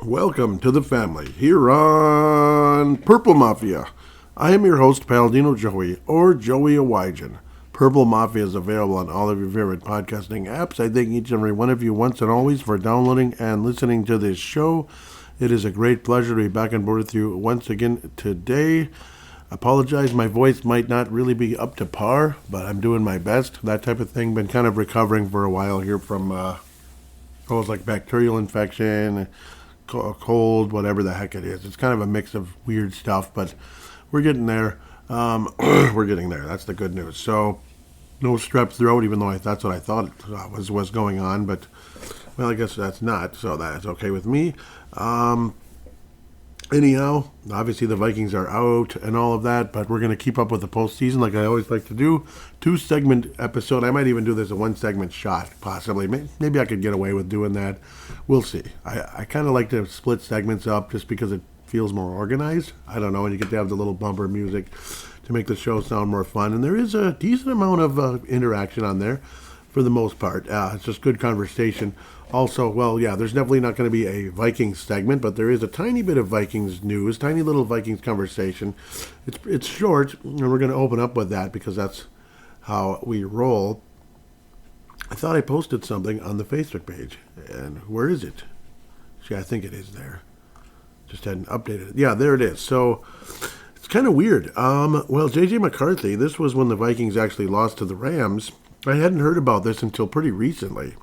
Welcome to the family here on Purple Mafia. I am your host, Paladino Joey, or Joey Awajan. Purple Mafia is available on all of your favorite podcasting apps. I thank each and every one of you once and always for downloading and listening to this show. It is a great pleasure to be back on board with you once again today. Apologize, my voice might not really be up to par, but I'm doing my best. That type of thing. Been kind of recovering for a while here from like bacterial infection, cold, whatever the heck it is. It's kind of a mix of weird stuff, but we're getting there. We're getting there. That's the good news. So, no strep throat, even though that's what I thought was going on. But, well, I guess that's not. So that's okay with me. Anyhow, obviously the Vikings are out and all of that, but we're going to keep up with the postseason like I always like to do. 2-segment episode. I might even do this a 1-segment shot, possibly. Maybe I could get away with doing that. We'll see. I kind of like to split segments up just because it feels more organized. I don't know, and you get to have the little bumper music to make the show sound more fun. And there is a decent amount of interaction on there for the most part. It's just good conversation. Also, well, yeah, there's definitely not going to be a Vikings segment, but there is a tiny bit of Vikings news, tiny little Vikings conversation. It's short, and we're going to open up with that because that's how we roll. I thought I posted something on the Facebook page, and where is it? See, I think it is there. Just hadn't updated it. Yeah, there it is. So it's kind of weird. Well, J.J. McCarthy, this was when the Vikings actually lost to the Rams. I hadn't heard about this until pretty recently.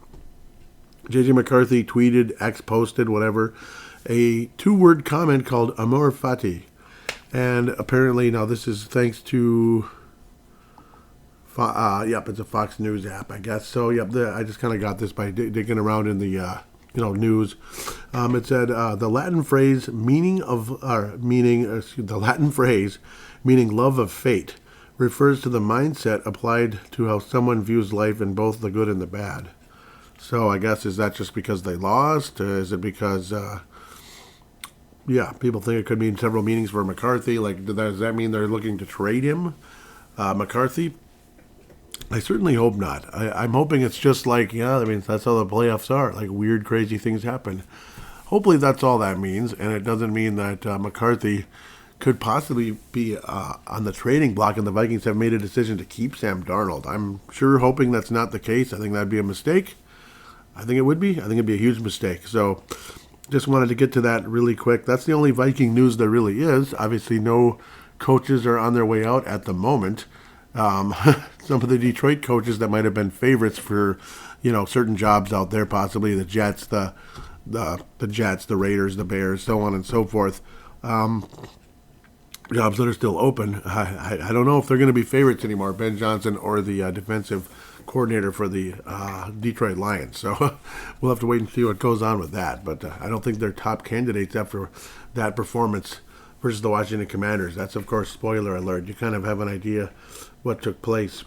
J.J. McCarthy tweeted, posted, whatever, a 2-word comment called Amor Fati. And apparently, now this is thanks to, it's a Fox News app, I guess. So, I just kind of got this by digging around in the, news. It said, the Latin phrase meaning love of fate refers to the mindset applied to how someone views life in both the good and the bad. So I guess, is that just because they lost? Is it because, people think it could mean several meanings for McCarthy? Like, does that mean they're looking to trade him, McCarthy? I certainly hope not. I'm hoping it's just like, that's how the playoffs are. Like, weird, crazy things happen. Hopefully that's all that means, and it doesn't mean that McCarthy could possibly be on the trading block, and the Vikings have made a decision to keep Sam Darnold. I'm sure hoping that's not the case. I think that'd be a mistake. I think it would be. I think it'd be a huge mistake. So just wanted to get to that really quick. That's the only Viking news there really is. Obviously, no coaches are on their way out at the moment. Some of the Detroit coaches that might have been favorites for, certain jobs out there, possibly the Jets, the Jets, the Raiders, the Bears, so on and so forth. Jobs that are still open. I don't know if they're going to be favorites anymore, Ben Johnson or the defensive coordinator for the Detroit Lions. So we'll have to wait and see what goes on with that. But I don't think they're top candidates after that performance versus the Washington Commanders. That's, of course, spoiler alert. You kind of have an idea what took place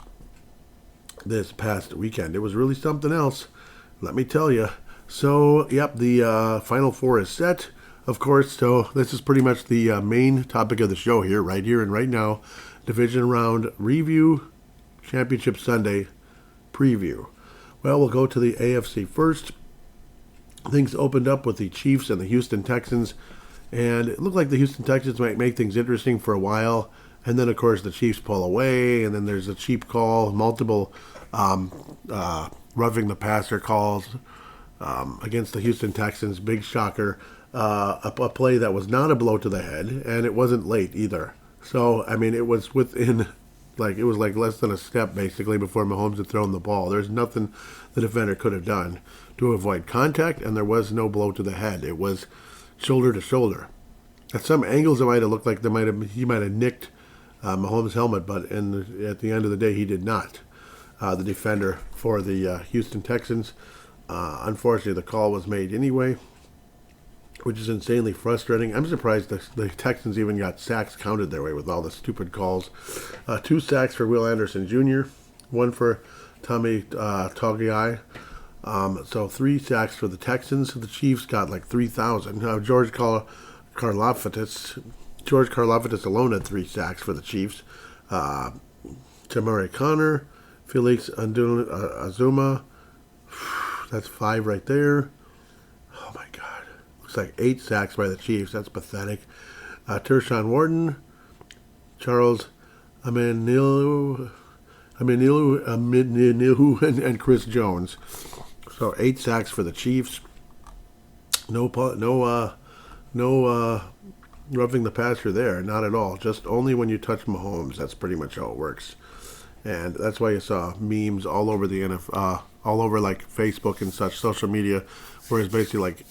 this past weekend. It was really something else, let me tell you. So, the Final Four is set, of course. So this is pretty much the main topic of the show here and right now. Division round review, Championship Sunday preview. Well, we'll go to the AFC first. Things opened up with the Chiefs and the Houston Texans, and it looked like the Houston Texans might make things interesting for a while, and then, of course, the Chiefs pull away, and then there's a cheap call, multiple roughing the passer calls against the Houston Texans. Big shocker. A play that was not a blow to the head, and it wasn't late either. So, it was within... it was less than a step, basically, before Mahomes had thrown the ball. There's nothing the defender could have done to avoid contact, and there was no blow to the head. It was shoulder to shoulder. At some angles, it might have looked like he might have nicked Mahomes' helmet, but at the end of the day, he did not. The defender for the Houston Texans. Unfortunately, the call was made anyway, which is insanely frustrating. I'm surprised the Texans even got sacks counted their way with all the stupid calls. 2 sacks for Will Anderson Jr., 1 for Tommy Togiai. So 3 sacks for the Texans. The Chiefs got 3,000. Now George Karlaftis alone had 3 sacks for the Chiefs. Tamari Connor, Felix Azuma, that's 5 right there. Oh my God. Looks like 8 sacks by the Chiefs. That's pathetic. Tershawn Wharton, Charles Amanilu, and Chris Jones. So 8 sacks for the Chiefs. No roughing the passer there, not at all. Just only when you touch Mahomes. That's pretty much how it works. And that's why you saw memes all over the NFL, all over like Facebook and such social media, where it's basically like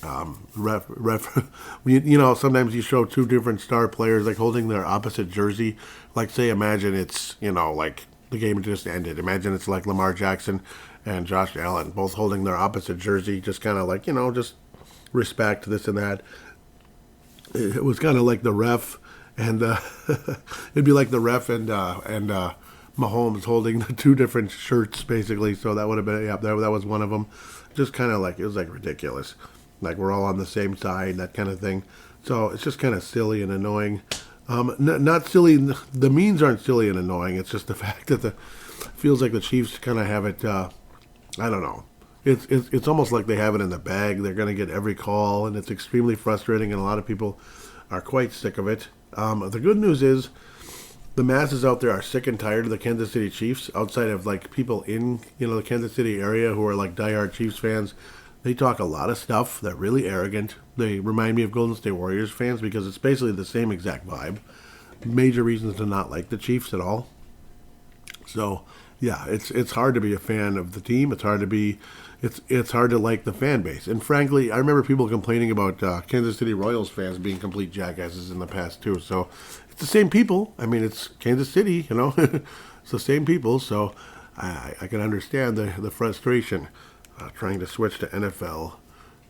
sometimes you show 2 different star players like holding their opposite jersey. Like say, imagine it's like the game just ended. Imagine it's like Lamar Jackson and Josh Allen both holding their opposite jersey, just kind of like just respect this and that. It was kind of like the ref, and it'd be like the ref and Mahomes holding the 2 different shirts, basically. So that would have been, that was one of them. Just kind of like, it was like ridiculous. Like we're all on the same side, that kind of thing. So it's just kind of silly and annoying. Not silly, the memes aren't silly and annoying. It's just the fact that feels like the Chiefs kind of have it, I don't know. It's almost like they have it in the bag. They're going to get every call, and it's extremely frustrating, and a lot of people are quite sick of it. The good news is the masses out there are sick and tired of the Kansas City Chiefs, outside of like people in the Kansas City area who are like diehard Chiefs fans. They talk a lot of stuff. They're really arrogant. They remind me of Golden State Warriors fans because it's basically the same exact vibe. Major reasons to not like the Chiefs at all. So yeah, it's hard to be a fan of the team. It's hard to like the fan base. And frankly, I remember people complaining about Kansas City Royals fans being complete jackasses in the past too. So it's the same people. I mean, it's Kansas City, it's the same people. So I can understand the frustration trying to switch to NFL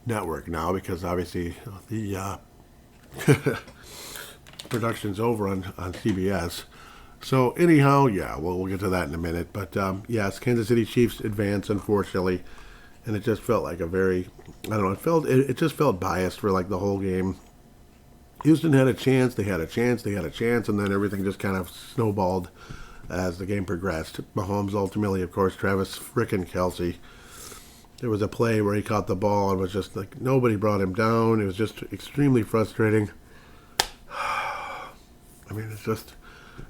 Network now because obviously the production's over on CBS. So anyhow, yeah, we'll get to that in a minute. But yes, Kansas City Chiefs advance, unfortunately, and it just felt like it just felt biased for like the whole game. Houston had a chance, they had a chance, and then everything just kind of snowballed as the game progressed. Mahomes ultimately, of course, Travis frickin' Kelce. There was a play where he caught the ball and was just like nobody brought him down. It was just extremely frustrating. I mean, it's just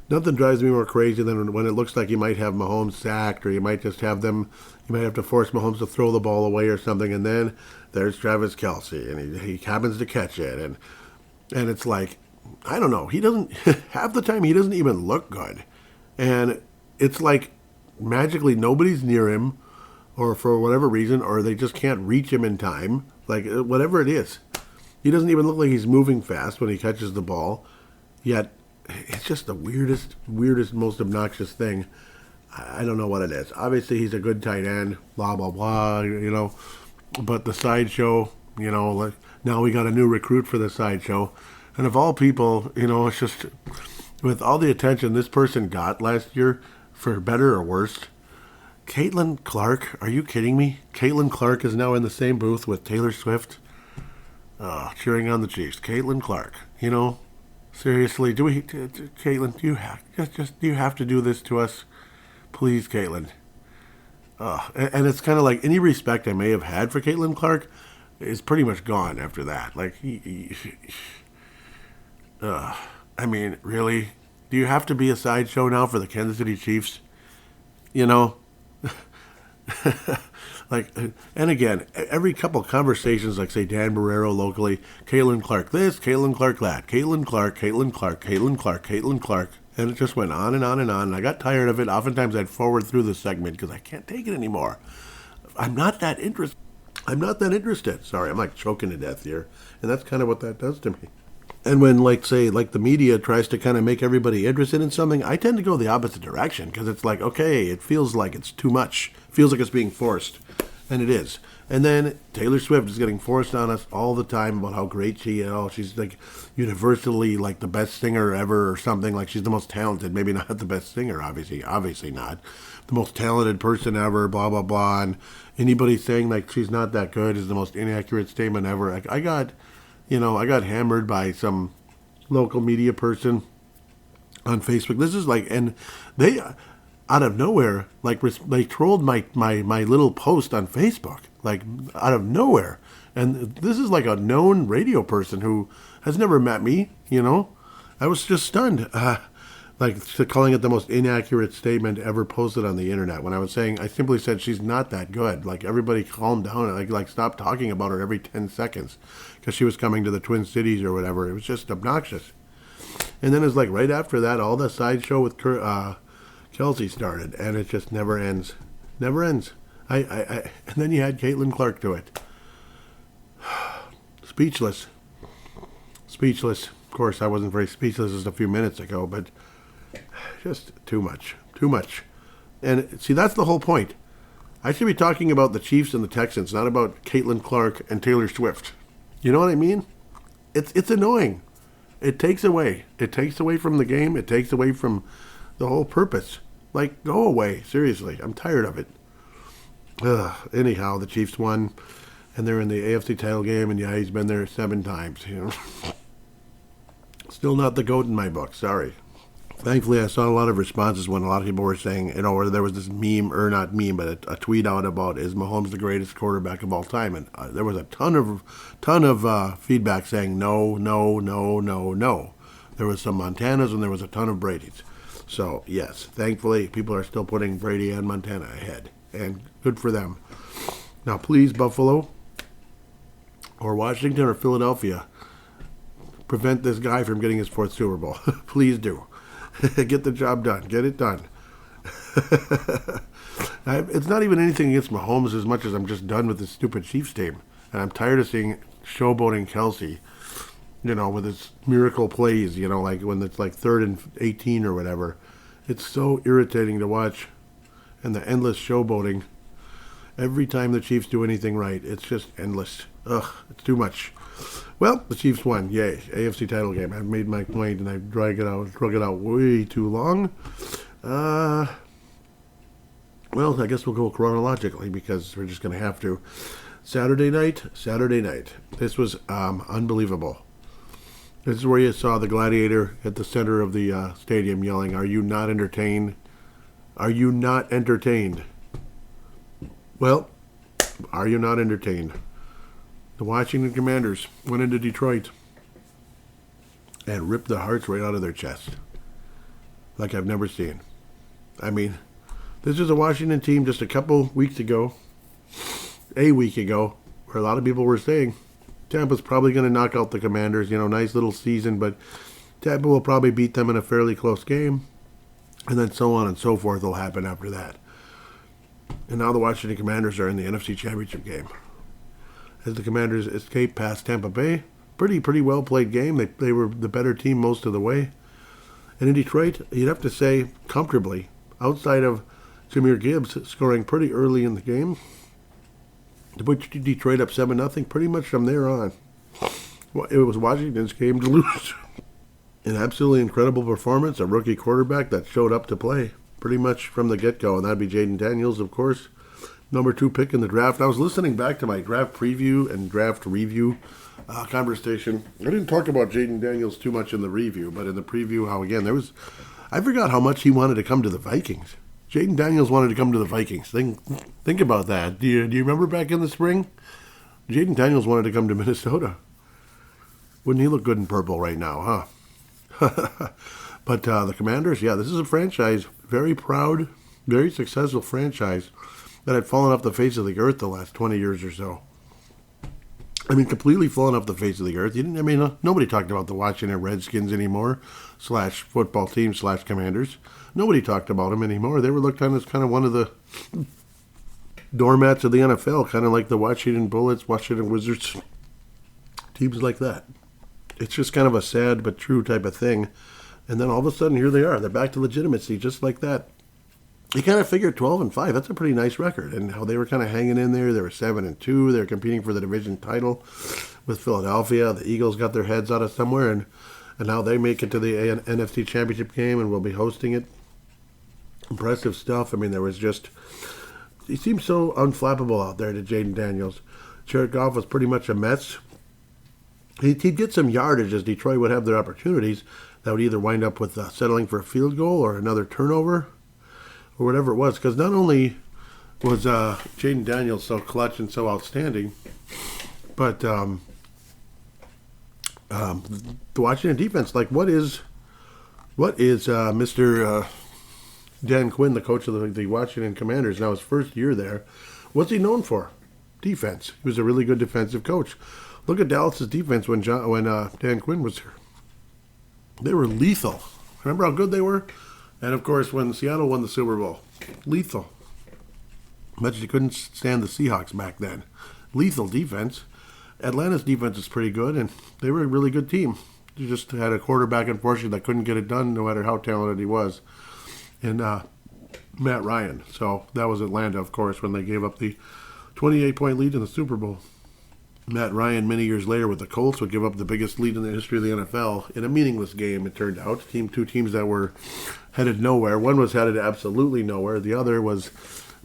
nothing drives me more crazy than when it looks like you might have Mahomes sacked, or you might have to force Mahomes to throw the ball away or something, and then there's Travis Kelce, and he happens to catch it, and it's like, I don't know, he doesn't, half the time he doesn't even look good, and it's like magically nobody's near him, or for whatever reason, or they just can't reach him in time, like whatever it is. He doesn't even look like he's moving fast when he catches the ball, yet it's just the weirdest, most obnoxious thing. I don't know what it is. Obviously, he's a good tight end, blah, blah, blah, But the sideshow, like now we got a new recruit for the sideshow. And of all people, it's just, with all the attention this person got last year, for better or worse, Caitlin Clark, are you kidding me? Caitlin Clark is now in the same booth with Taylor Swift, cheering on the Chiefs. Caitlin Clark, seriously, Caitlin, do you have to do this to us? Please, Caitlin. And it's kind of like any respect I may have had for Caitlin Clark is pretty much gone after that. Like, I mean, really? Do you have to be a sideshow now for the Kansas City Chiefs? Like, and again, every couple of conversations, like say Dan Barrero locally, Caitlin Clark this, Caitlin Clark that, Caitlin Clark, Caitlin Clark, Caitlin Clark, Caitlin Clark, and it just went on and on and on. And I got tired of it. Oftentimes I'd forward through the segment because I can't take it anymore. I'm not that interested. Sorry, I'm like choking to death here, and that's kind of what that does to me. And when, like, say, like the media tries to kind of make everybody interested in something, I tend to go the opposite direction because it's like, okay, it feels like it's too much. It feels like it's being forced, and it is. And then Taylor Swift is getting forced on us all the time about how great she's like universally like the best singer ever or something. Like she's the most talented, maybe not the best singer, obviously not. The most talented person ever, blah, blah, blah. And anybody saying like she's not that good is the most inaccurate statement ever. I got hammered by some local media person on Facebook. This is like, and they, out of nowhere, like they trolled my little post on Facebook, like out of nowhere. And this is like a known radio person who has never met me, you know. I was just stunned. Calling it the most inaccurate statement ever posted on the internet. When I simply said she's not that good. Like, everybody calm down and like stop talking about her every 10 seconds because she was coming to the Twin Cities or whatever. It was just obnoxious. And then it's like right after that, all the sideshow with Kelsey started, and it just never ends. Never ends. And then you had Caitlin Clark to it. Speechless. Speechless. Of course, I wasn't very speechless just a few minutes ago, but just too much. Too much. And see, that's the whole point. I should be talking about the Chiefs and the Texans, not about Caitlin Clark and Taylor Swift. You know what I mean? It's annoying. It takes away. It takes away from the game. It takes away from the whole purpose. Like, go away. Seriously. I'm tired of it. Anyhow, the Chiefs won, and they're in the AFC title game, and yeah, he's been there 7 times, you know. Still not the GOAT in my book. Sorry. Thankfully, I saw a lot of responses when a lot of people were saying, you know, or there was this meme, or not meme, but a tweet out about, is Mahomes the greatest quarterback of all time? And there was a ton of feedback saying no, no, no, no, no. There was some Montanas and there was a ton of Brady's. So, yes, thankfully, people are still putting Brady and Montana ahead. And good for them. Now, please, Buffalo, or Washington, or Philadelphia, prevent this guy from getting his 4th Super Bowl. Please do. Get the job done. Get it done. It's not even anything against Mahomes as much as I'm just done with this stupid Chiefs team. And I'm tired of seeing showboating Kelsey, you know, with his miracle plays, you know, like when it's like 3rd and 18 or whatever. It's so irritating to watch. And the endless showboating. Every time the Chiefs do anything right, it's just endless. Ugh, it's too much. Well, the Chiefs won. Yay. AFC title game. I've made my point and I've drug it out way too long. Well, I guess we'll go chronologically because we're just going to have to. Saturday night. This was unbelievable. This is where you saw the gladiator at the center of the stadium yelling, "Are you not entertained? Are you not entertained?" Well, are you not entertained? The Washington Commanders went into Detroit and ripped the hearts right out of their chest. Like I've never seen. I mean, this is a Washington team just a week ago, where a lot of people were saying Tampa's probably going to knock out the Commanders. You know, nice little season, but Tampa will probably beat them in a fairly close game. And then so on and so forth will happen after that. And now the Washington Commanders are in the NFC Championship game. As the Commanders escape past Tampa Bay, pretty well played game. They were the better team most of the way. And in Detroit, you'd have to say comfortably, outside of Jahmyr Gibbs scoring pretty early in the game, to put Detroit up 7-0, pretty much from there on. It was Washington's game to lose. An absolutely incredible performance, a rookie quarterback that showed up to play pretty much from the get-go, and that'd be Jayden Daniels, of course. Number 2 pick in the draft. I was listening back to my draft preview and draft review conversation. I didn't talk about Jayden Daniels too much in the review, but in the preview, I forgot how much he wanted to come to the Vikings. Jayden Daniels wanted to come to the Vikings. Think about that. Do you remember back in the spring? Jayden Daniels wanted to come to Minnesota. Wouldn't he look good in purple right now, huh? But the Commanders, yeah, this is a franchise, very proud, very successful franchise that had fallen off the face of the earth the last 20 years or so. I mean, completely fallen off the face of the earth. Nobody talked about the Washington Redskins anymore, /football team /Commanders. Nobody talked about them anymore. They were looked on as kind of one of the doormats of the NFL, kind of like the Washington Bullets, Washington Wizards, teams like that. It's just kind of a sad but true type of thing. And then all of a sudden, here they are. They're back to legitimacy, just like that. You kind of figured 12-5. That's a pretty nice record. And how they were kind of hanging in there. They were 7-2. They were competing for the division title with Philadelphia. The Eagles got their heads out of somewhere, and now they make it to the NFC Championship game and will be hosting it. Impressive stuff. I mean, he seemed so unflappable out there to Jayden Daniels. Jared Goff was pretty much a mess. He'd get some yardage as Detroit would have their opportunities that would either wind up with settling for a field goal or another turnover or whatever it was. Because not only was Jayden Daniels so clutch and so outstanding, But the Washington defense, like, what is Mr. Dan Quinn, the coach of the Washington Commanders, now his first year there? What's he known for? Defense. He was a really good defensive coach. Look at Dallas's defense when Dan Quinn was here. They were lethal. Remember how good they were? And of course, when Seattle won the Super Bowl, lethal. But you couldn't stand the Seahawks back then. Lethal defense. Atlanta's defense is pretty good, and they were a really good team. They just had a quarterback, unfortunately, that couldn't get it done no matter how talented he was. And Matt Ryan. So that was Atlanta, of course, when they gave up the 28-point lead in the Super Bowl. Matt Ryan, many years later with the Colts, would give up the biggest lead in the history of the NFL in a meaningless game, it turned out. Two teams that were headed nowhere. One was headed absolutely nowhere. The other was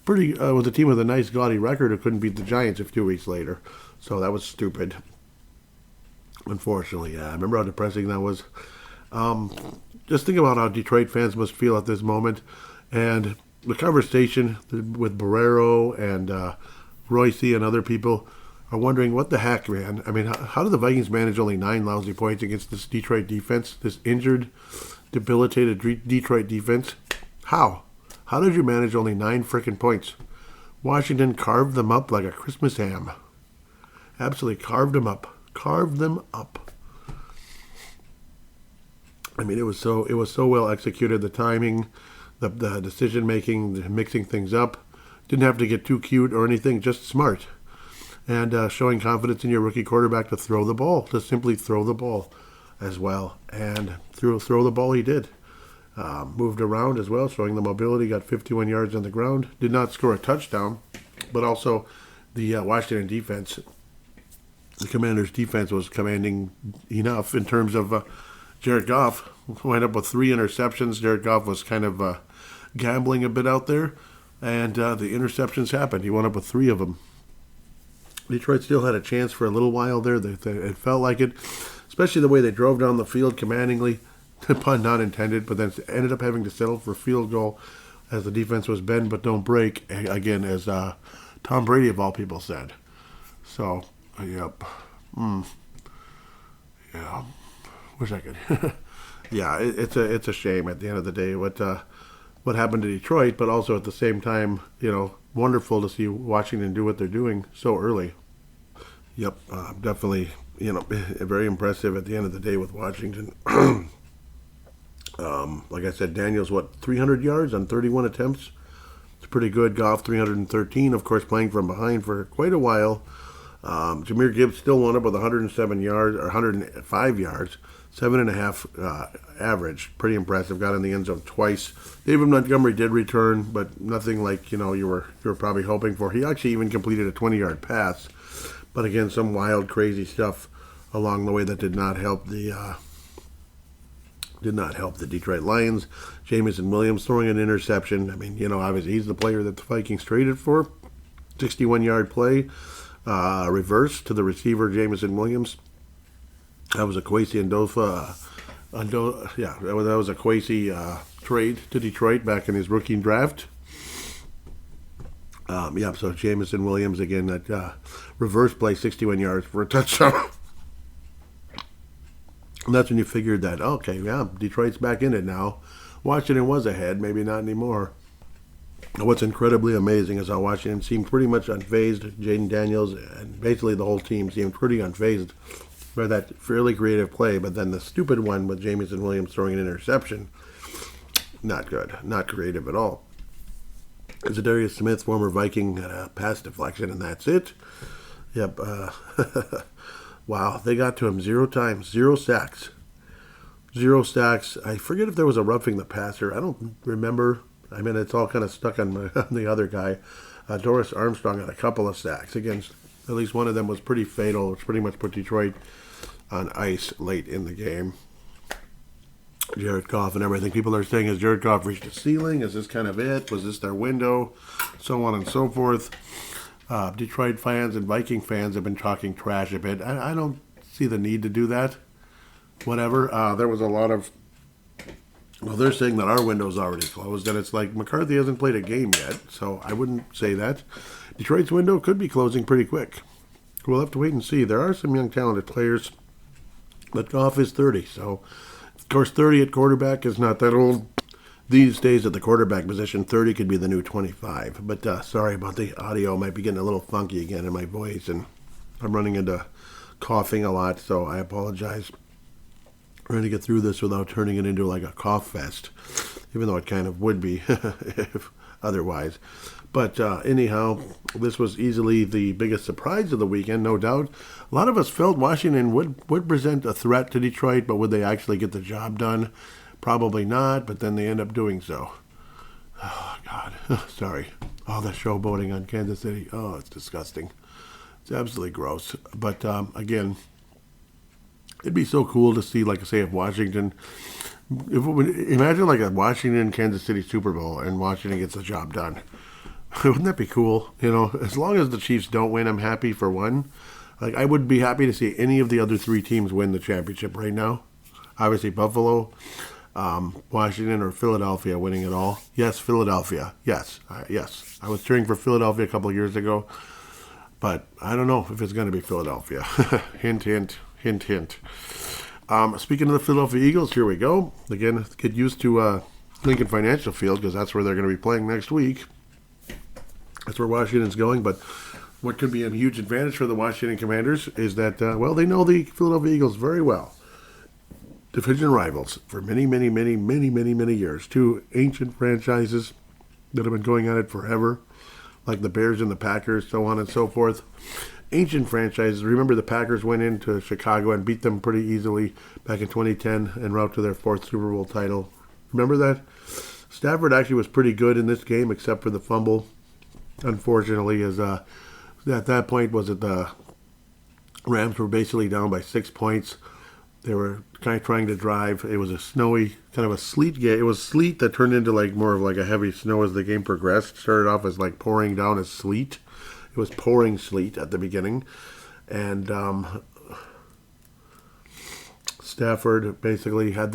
was a team with a nice gaudy record who couldn't beat the Giants 2 weeks later. So that was stupid. Unfortunately, yeah. I remember how depressing that was. Just think about how Detroit fans must feel at this moment. And the conversation with Barrero and Royce and other people are wondering, what the heck, man? I mean, how did the Vikings manage only 9 lousy points against this Detroit defense, this injured, debilitated Detroit defense? How? How did you manage only 9 frickin' points? Washington carved them up like a Christmas ham. Absolutely carved them up. Carved them up. I mean, it was so well executed. The timing, the decision making, the mixing things up. Didn't have to get too cute or anything. Just smart. And showing confidence in your rookie quarterback to throw the ball, to simply throw the ball as well. And throw the ball he did. Moved around as well, showing the mobility, got 51 yards on the ground. Did not score a touchdown, but also the Washington defense, the Commanders' defense was commanding enough in terms of Jared Goff. Wound up with 3 interceptions. Jared Goff was kind of gambling a bit out there, and the interceptions happened. He wound up with 3 of them. Detroit still had a chance for a little while there. It felt like it, especially the way they drove down the field commandingly, pun not intended, but then ended up having to settle for a field goal as the defense was bend but don't break, again, as Tom Brady of all people said. So, yep. Yeah. Wish I could. Yeah, it's a shame at the end of the day what happened to Detroit, but also at the same time, wonderful to see Washington do what they're doing so early. Yep, definitely, very impressive at the end of the day with Washington. Like I said, Daniels, 300 yards on 31 attempts? It's pretty good. Goff, 313, of course, playing from behind for quite a while. Jahmyr Gibbs still wound up with 107 yards, or 105 yards, 7.5 average. Pretty impressive. Got in the end zone twice. David Montgomery did return, but nothing like you were probably hoping for. He actually even completed a 20-yard pass, but again, some wild, crazy stuff along the way that did not help the Detroit Lions. Jamison Williams throwing an interception. I mean, obviously he's the player that the Vikings traded for. 61-yard play. Reverse to the receiver, Jamison Williams. That was a Kwesi Ndofa. That was a Kwesi trade to Detroit back in his rookie draft. So Jamison Williams, again, that reverse play, 61 yards for a touchdown. And that's when you figured that, okay, yeah, Detroit's back in it now. Washington was ahead, maybe not anymore. What's incredibly amazing is how Washington seemed pretty much unfazed. Jayden Daniels and basically the whole team seemed pretty unfazed by that fairly creative play, but then the stupid one with Jamison Williams throwing an interception, not good, not creative at all. Zadarius Smith, former Viking, had a pass deflection, and that's it. Yep. Wow, they got to him 0 times, 0 sacks. 0 sacks. I forget if there was a roughing the passer. I don't remember. I mean, it's all kind of stuck on the other guy. Doris Armstrong had a couple of sacks against, at least one of them was pretty fatal, which pretty much put Detroit on ice late in the game. Jared Goff and everything. People are saying, has Jared Goff reached the ceiling? Is this kind of it? Was this their window? So on and so forth. Detroit fans and Viking fans have been talking trash a bit. I don't see the need to do that. Whatever. There was a lot of... Well, they're saying that our window's already closed, and it's like McCarthy hasn't played a game yet, so I wouldn't say that. Detroit's window could be closing pretty quick. we'll have to wait and see. There are some young talented players, but Goff is 30, so of course 30 at quarterback is not that old. These days at the quarterback position, 30 could be the new 25. But sorry about the audio. Might be getting a little funky again in my voice, and I'm running into coughing a lot, so I apologize. Trying to get through this without turning it into like a cough fest, even though it kind of would be if otherwise. But anyhow, this was easily the biggest surprise of the weekend, no doubt. A lot of us felt Washington would present a threat to Detroit, but would they actually get the job done? Probably not, but then they end up doing so. Oh, God. Sorry. All the showboating on Kansas City. Oh, it's disgusting. It's absolutely gross. But, again, it'd be so cool to see, like I say, if Washington... imagine like a Washington-Kansas City Super Bowl and Washington gets the job done. Wouldn't that be cool? You know, as long as the Chiefs don't win, I'm happy for one. Like, I would be happy to see any of the other three teams win the championship right now. Obviously, Buffalo... Washington or Philadelphia winning it all. Yes, Philadelphia. Yes. Yes. I was cheering for Philadelphia a couple of years ago, but I don't know if it's going to be Philadelphia. Hint, hint, hint, hint. Speaking of the Philadelphia Eagles, here we go. Again, get used to Lincoln Financial Field because that's where they're going to be playing next week. That's where Washington's going, but what could be a huge advantage for the Washington Commanders is that, they know the Philadelphia Eagles very well. Division rivals for many, many, many, many, many, many years. Two ancient franchises that have been going at it forever, like the Bears and the Packers, so on and so forth. Ancient franchises. Remember the Packers went into Chicago and beat them pretty easily back in 2010 en route to their fourth Super Bowl title. Remember that? Stafford actually was pretty good in this game except for the fumble. Unfortunately, as at that point was that the Rams were basically down by 6 points. They were kind of trying to drive. It was a snowy, kind of a sleet game. It was sleet that turned into like more of like a heavy snow as the game progressed. Started off as like pouring down as sleet. It was pouring sleet at the beginning. And Stafford basically had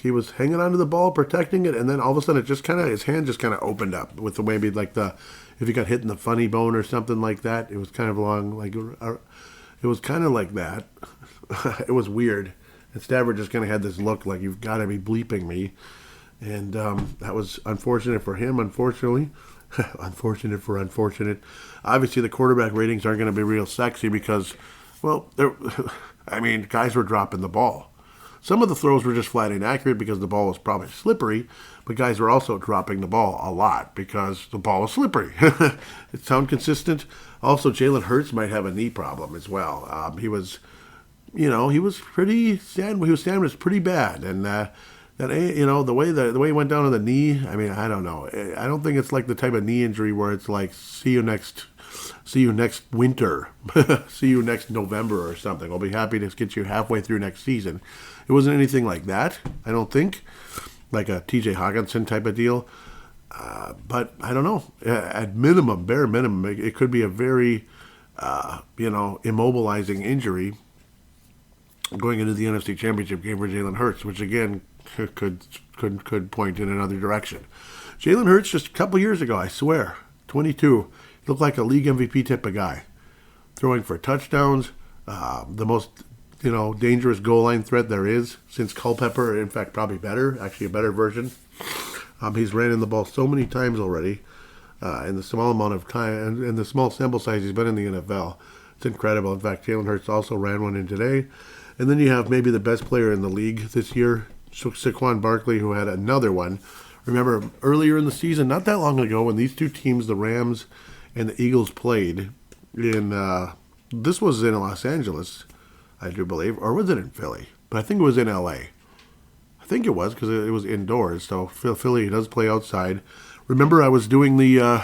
he was hanging onto the ball, protecting it, and then all of a sudden his hand just kind of opened up with the maybe like if he got hit in the funny bone or something like that. It was kind of along it was kind of like that. It was weird. And Stafford just kind of had this look like, you've got to be bleeping me. And that was unfortunate for him, unfortunately. Unfortunate for unfortunate. Obviously, the quarterback ratings aren't going to be real sexy because, guys were dropping the ball. Some of the throws were just flat inaccurate because the ball was probably slippery, but guys were also dropping the ball a lot because the ball was slippery. It sound consistent? Also, Jalen Hurts might have a knee problem as well. He was pretty sandwiched pretty bad, and the way he went down on the knee. I mean, I don't know. I don't think it's like the type of knee injury where it's like see you next winter, see you next November or something. I'll be happy to get you halfway through next season. It wasn't anything like that. I don't think, like a T.J. Hawkinson type of deal. But I don't know. At minimum, bare minimum, it could be a very immobilizing injury going into the NFC Championship game for Jalen Hurts, which again could point in another direction. Jalen Hurts just a couple years ago, I swear, 22, looked like a league MVP type of guy, throwing for touchdowns, the most dangerous goal line threat there is since Culpepper. In fact, probably better, actually a better version. He's ran in the ball so many times already in the small amount of time and the small sample size he's been in the NFL. It's incredible. In fact, Jalen Hurts also ran one in today. And then you have maybe the best player in the league this year, Saquon Barkley, who had another one. Remember, earlier in the season, not that long ago, when these two teams, the Rams and the Eagles, played this was in Los Angeles, I do believe, or was it in Philly? But I think it was in L.A. I think it was because it was indoors, so Philly does play outside. Remember, I was doing I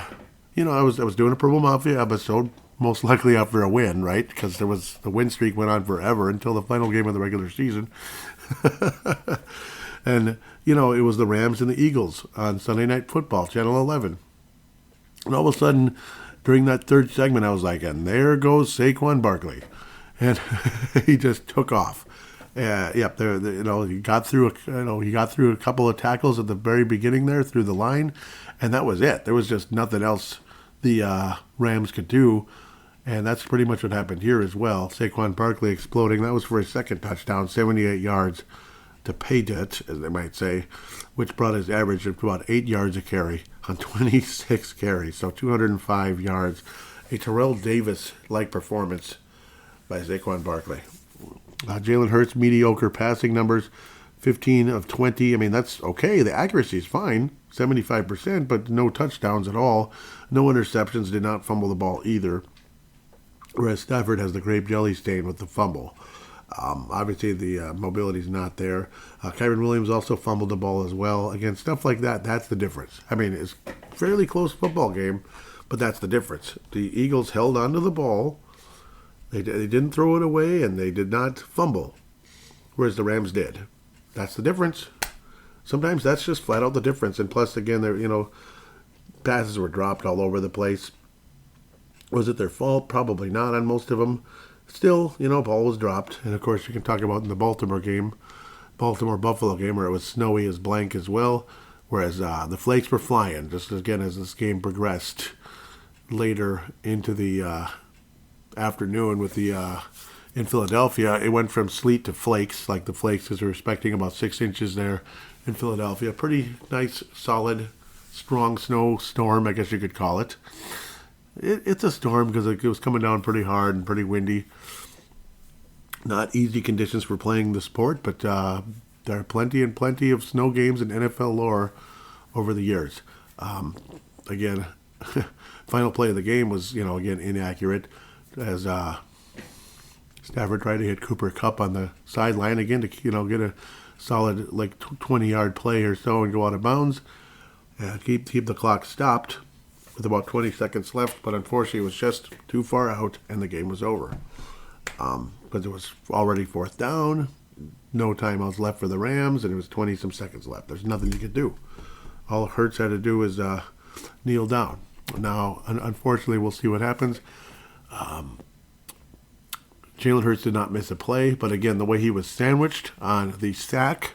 was doing a Purple Mafia episode, most likely after a win, right? Because the win streak went on forever until the final game of the regular season. And, it was the Rams and the Eagles on Sunday Night Football, Channel 11. And all of a sudden, during that third segment, I was like, and there goes Saquon Barkley. And he just took off. He got through a couple of tackles at the very beginning there through the line, and that was it. There was just nothing else the Rams could do. And that's pretty much what happened here as well. Saquon Barkley exploding. That was for his second touchdown, 78 yards to pay it, as they might say, which brought his average of about 8 yards a carry on 26 carries. So 205 yards. A Terrell Davis-like performance by Saquon Barkley. Jalen Hurts, mediocre passing numbers, 15 of 20. I mean, that's okay. The accuracy is fine, 75%, but no touchdowns at all. No interceptions, did not fumble the ball either. Whereas Stafford has the grape jelly stain with the fumble. Obviously, the mobility is not there. Kyren Williams also fumbled the ball as well. Again, stuff like that, that's the difference. I mean, it's a fairly close football game, but that's the difference. The Eagles held onto the ball. They didn't throw it away, and they did not fumble, whereas the Rams did. That's the difference. Sometimes that's just flat out the difference. And plus, again, passes were dropped all over the place. Was it their fault? Probably not on most of them. Still, ball was dropped. And, of course, you can talk about in the Baltimore-Buffalo game, where it was snowy as blank as well, whereas the flakes were flying, just again as this game progressed later into the afternoon with the in Philadelphia. It went from sleet to flakes, like the flakes, because we were expecting about 6 inches there in Philadelphia. Pretty nice, solid, strong snowstorm, I guess you could call it. It's a storm because it was coming down pretty hard and pretty windy. Not easy conditions for playing the sport, but there are plenty of snow games in NFL lore over the years. Again, final play of the game was, again, inaccurate as Stafford tried to hit Cooper Kupp on the sideline again to, get a solid 20-yard play or so and go out of bounds. Keep the clock stopped with about 20 seconds left, but unfortunately it was just too far out and the game was over. Because it was already fourth down, no timeouts left for the Rams, and it was 20-some seconds left. There's nothing you could do. All Hurts had to do was kneel down. Now, unfortunately, we'll see what happens. Jalen Hurts did not miss a play, but again, the way he was sandwiched on the sack,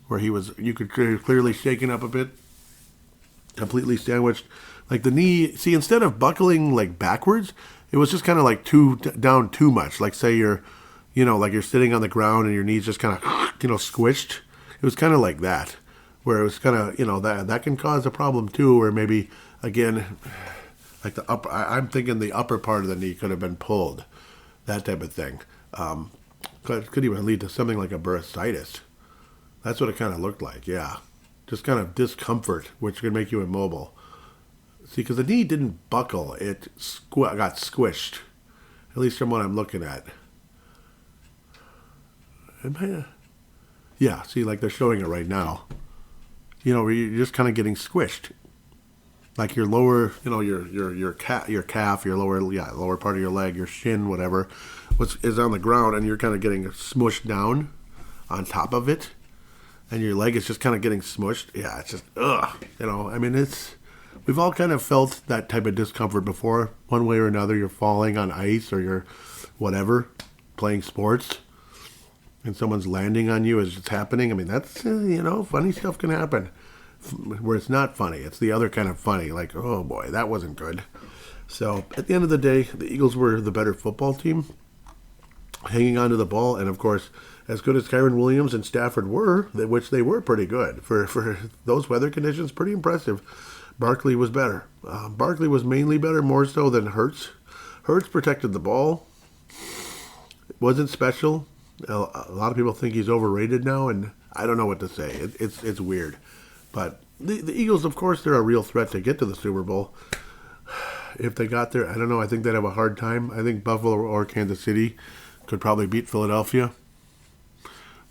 where you could clearly shaken up a bit, completely sandwiched. Like the knee, see, instead of buckling backwards, it was just kind of down too much. Like say you're sitting on the ground and your knees just kind of, squished. It was kind of like that, where it was kind of, that can cause a problem too, where maybe, again, like I'm thinking the upper part of the knee could have been pulled, that type of thing. Could even lead to something like a bursitis. That's what it kind of looked like, yeah. Just kind of discomfort, which could make you immobile. See, because the knee didn't buckle, it got squished. At least from what I'm looking at. Yeah, see, like they're showing it right now. You're just kind of getting squished. Like your lower, your calf, your lower part of your leg, your shin, whatever, is on the ground, and you're kind of getting smushed down on top of it, and your leg is just kind of getting smushed. Yeah, it's just, ugh. We've all kind of felt that type of discomfort before, one way or another. You're falling on ice or you're whatever, playing sports, and someone's landing on you as it's happening. I mean, that's, funny stuff can happen. Where it's not funny, it's the other kind of funny, like, oh boy, that wasn't good. So, at the end of the day, the Eagles were the better football team, hanging on to the ball, and of course, as good as Kyren Williams and Stafford were, which they were pretty good, for those weather conditions, pretty impressive. Barkley was better. Barkley was mainly better, more so than Hurts. Hurts protected the ball. It wasn't special. A lot of people think he's overrated now, and I don't know what to say. It's weird. But the Eagles, of course, they're a real threat to get to the Super Bowl. If they got there, I don't know. I think they'd have a hard time. I think Buffalo or Kansas City could probably beat Philadelphia.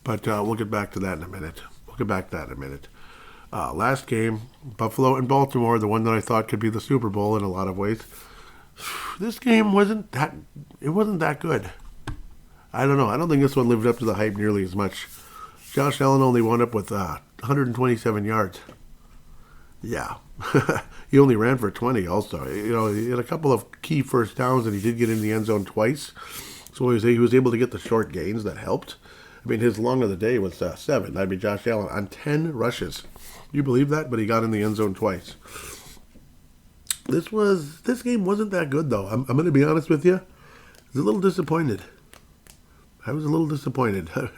But we'll get back to that in a minute. Last game, Buffalo and Baltimore, the one that I thought could be the Super Bowl in a lot of ways. This game wasn't that good. I don't know. I don't think this one lived up to the hype nearly as much. Josh Allen only wound up with 127 yards. Yeah. He only ran for 20 also. He had a couple of key first downs, and he did get in the end zone twice. So he was able to get the short gains that helped. I mean, his long of the day was 7. That'd be Josh Allen on 10 rushes. You believe that? But he got in the end zone twice. This game wasn't that good though. I'm going to be honest with you. I was a little disappointed.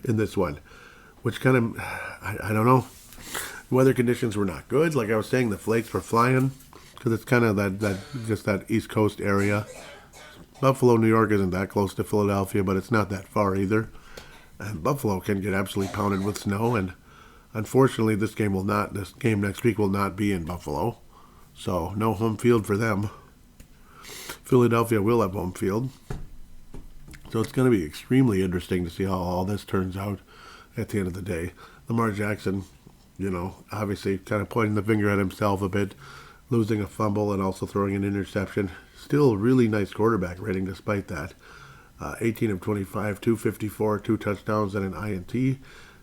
In this one, which kind of, I don't know. Weather conditions were not good. Like I was saying, the flakes were flying because it's kind of that East Coast area. Buffalo, New York isn't that close to Philadelphia, but it's not that far either. And Buffalo can get absolutely pounded with snow, and unfortunately, this game next week will not be in Buffalo. So no home field for them. Philadelphia will have home field. So it's going to be extremely interesting to see how all this turns out at the end of the day. Lamar Jackson, obviously kind of pointing the finger at himself a bit, losing a fumble and also throwing an interception. Still really nice quarterback rating despite that. 18 of 25, 254, 2 touchdowns and an INT.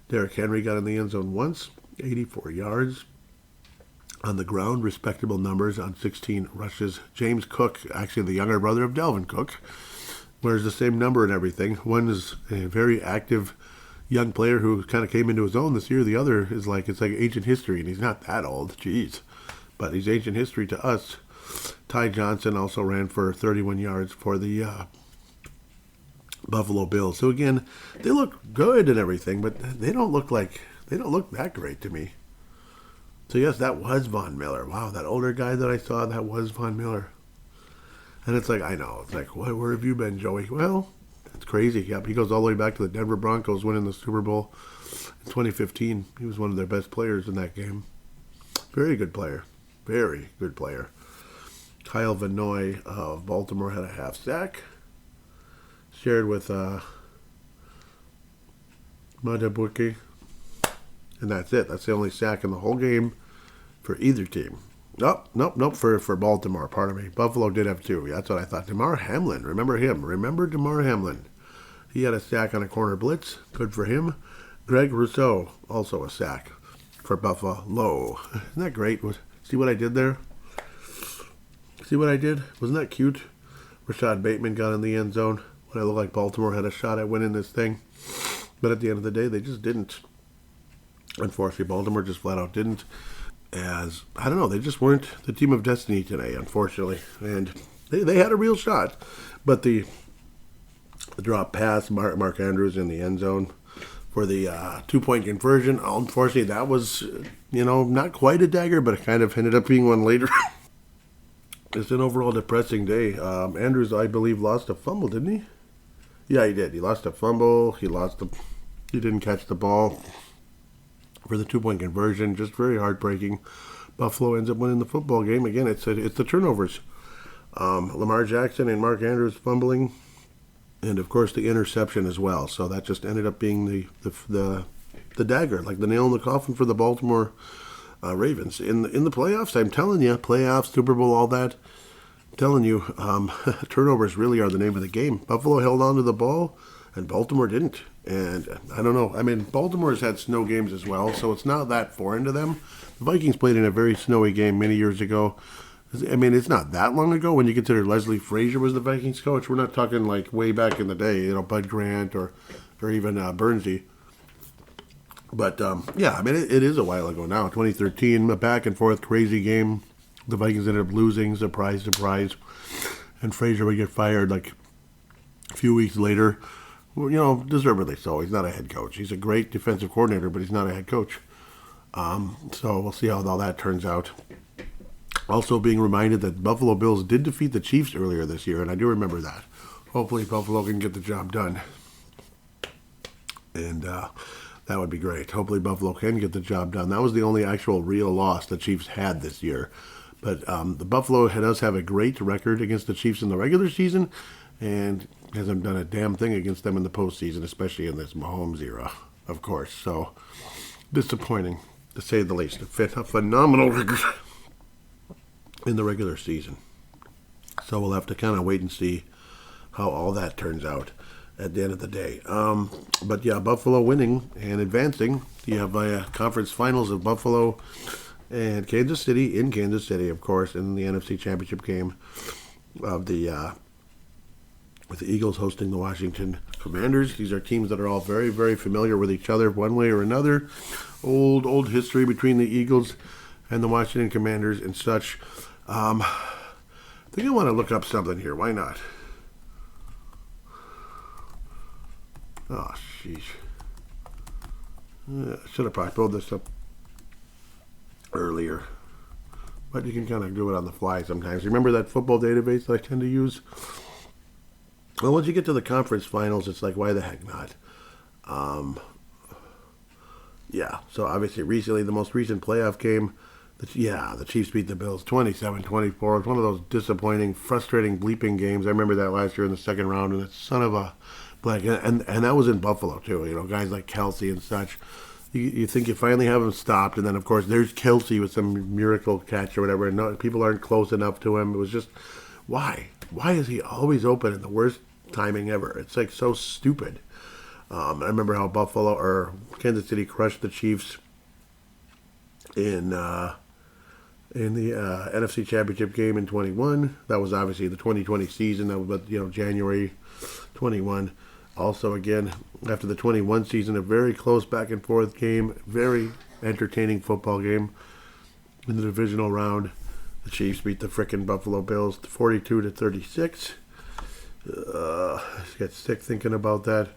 Derrick Henry got in the end zone once, 84 yards. On the ground, respectable numbers on 16 rushes. James Cook, actually the younger brother of Dalvin Cook, wears the same number and everything. One is a very active young player who kind of came into his own this year. The other is it's like ancient history, and he's not that old. Jeez. But he's ancient history to us. Ty Johnson also ran for 31 yards for the Buffalo Bills. So again, they look good and everything, but they don't look that great to me. So yes, that was Von Miller. Wow, that older guy that I saw, that was Von Miller. And it's like, I know. It's like, where have you been, Joey? Well, it's crazy. Yep, he goes all the way back to the Denver Broncos winning the Super Bowl in 2015. He was one of their best players in that game. Very good player. Very good player. Kyle Van Noy of Baltimore had a half sack. Shared with Madabuki. And that's it. That's the only sack in the whole game for either team. Nope. For Baltimore, pardon me. Buffalo did have 2. That's what I thought. Damar Hamlin. Remember him. Remember Damar Hamlin. He had a sack on a corner blitz. Good for him. Greg Rousseau, also a sack for Buffalo. Isn't that great? See what I did there? See what I did? Wasn't that cute? Rashad Bateman got in the end zone when it looked like Baltimore had a shot at winning this thing. But at the end of the day, they just didn't. Unfortunately, Baltimore just flat out didn't. As, I don't know, they just weren't the team of destiny today, unfortunately. And they had a real shot. But the drop pass, Mark Andrews in the end zone for the 2-point conversion, unfortunately, that was, not quite a dagger, but it kind of ended up being one later. It's an overall depressing day. Andrews, I believe, lost a fumble, didn't he? Yeah, he did. He lost a fumble. He didn't catch the ball for the 2-point conversion. Just very heartbreaking. Buffalo ends up winning the football game. Again, it's the turnovers. Lamar Jackson and Mark Andrews fumbling, and of course the interception as well. So that just ended up being the dagger, like the nail in the coffin for the Baltimore Ravens in the playoffs. I'm telling you, playoffs, Super Bowl, all that. I'm telling you, turnovers really are the name of the game. Buffalo held on to the ball, and Baltimore didn't. And I don't know. I mean, Baltimore's had snow games as well, so it's not that foreign to them. The Vikings played in a very snowy game many years ago. I mean, it's not that long ago when you consider Leslie Frazier was the Vikings coach. We're not talking like way back in the day, Bud Grant or even Bernsey. But, yeah, I mean, it is a while ago now. 2013, a back-and-forth crazy game. The Vikings ended up losing, surprise, surprise. And Frazier would get fired like a few weeks later. Well, deservedly so. He's not a head coach. He's a great defensive coordinator, but he's not a head coach. So we'll see how all that turns out. Also being reminded that Buffalo Bills did defeat the Chiefs earlier this year, and I do remember that. Hopefully Buffalo can get the job done. And that would be great. Hopefully Buffalo can get the job done. That was the only actual real loss the Chiefs had this year. But the Buffalo does have a great record against the Chiefs in the regular season, and hasn't done a damn thing against them in the postseason, especially in this Mahomes era, of course. So, disappointing, to say the least. A phenomenal record in the regular season. So we'll have to kind of wait and see how all that turns out at the end of the day. But yeah, Buffalo winning and advancing. You have conference finals of Buffalo and Kansas City, in Kansas City, of course, in the NFC Championship game of with the Eagles hosting the Washington Commanders. These are teams that are all very, very familiar with each other one way or another. Old history between the Eagles and the Washington Commanders and such. think I want to look up something here. Why not? Oh, sheesh. Yeah, I should have probably pulled this up earlier. But you can kind of do it on the fly sometimes. Remember that football database that I tend to use? Well, once you get to the conference finals, it's like, why the heck not? Yeah, so obviously recently, the most recent playoff game, the Chiefs beat the Bills 27-24. It was one of those disappointing, frustrating, bleeping games. I remember that last year in the second round, and that son of a black, and that was in Buffalo too. You know, guys like Kelsey and such. You think you finally have him stopped, and then of course there's Kelsey with some miracle catch or whatever, and no, people aren't close enough to him. It was just, why? Why is he always open in the worst timing ever? It's like so stupid. I remember how Buffalo or Kansas City crushed the Chiefs in the NFC Championship game in 21. That was obviously the 2020 season. That was, January 21. Also, again, after the 21 season, a very close back and forth game, very entertaining football game in the divisional round. The Chiefs beat the frickin' Buffalo Bills 42-36. I get sick thinking about that.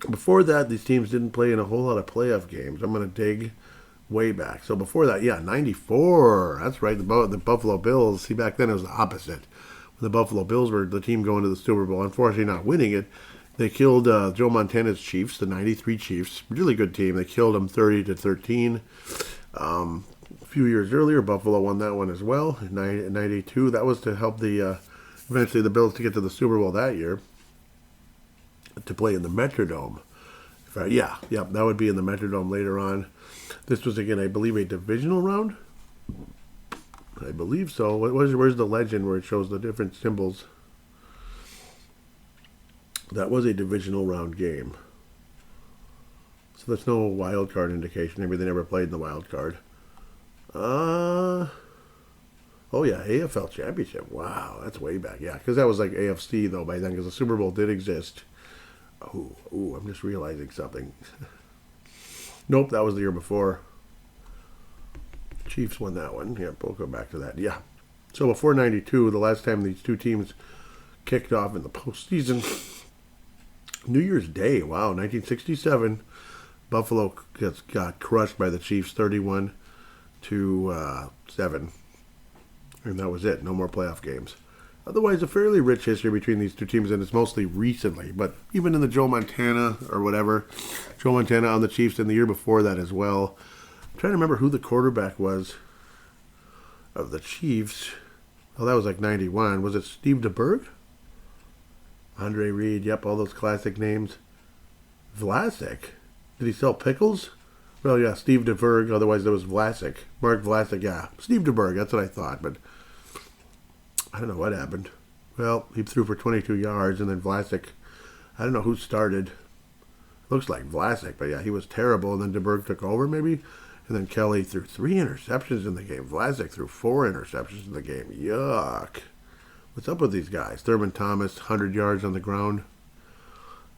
Before that, these teams didn't play in a whole lot of playoff games. I'm going to dig way back. So before that, 94. That's right, the Buffalo Bills. See, back then it was the opposite. The Buffalo Bills were the team going to the Super Bowl. Unfortunately, not winning it. They killed Joe Montana's Chiefs, the 93 Chiefs. Really good team. They killed them 30-13. A few years earlier, Buffalo won that one as well in 92. That was to help eventually the Bills to get to the Super Bowl that year to play in the Metrodome. That would be in the Metrodome later on. This was, again, I believe, a divisional round. I believe so. Where's the legend where it shows the different symbols? That was a divisional round game. So there's no wild card indication. Maybe they never played in the wild card. Oh yeah, AFL Championship. Wow, that's way back. Yeah, because that was like AFC though by then, because the Super Bowl did exist. Oh, I'm just realizing something. Nope, that was the year before. Chiefs won that one. Yeah, we'll go back to that. Yeah. So before 92, the last time these two teams kicked off in the postseason, New Year's Day, 1967, Buffalo got crushed by the Chiefs 31-7. And that was it. No more playoff games. Otherwise, a fairly rich history between these two teams, and it's mostly recently. But even in the Joe Montana on the Chiefs, and the year before that as well. I'm trying to remember who the quarterback was of the Chiefs. Oh, that was like 91. Was it Steve DeBerg? Andre Reed. Yep, all those classic names. Vlasic. Did he sell pickles? Well, yeah, Steve DeBerg. Otherwise, there was Vlasic. Mark Vlasic, yeah. Steve DeBerg, that's what I thought. But I don't know what happened. Well, he threw for 22 yards, and then Vlasic, I don't know who started. Looks like Vlasic, but yeah, he was terrible. And then DeBerg took over, maybe. And then Kelly threw 3 interceptions in the game. Vlasic threw 4 interceptions in the game. Yuck. What's up with these guys? Thurman Thomas, 100 yards on the ground.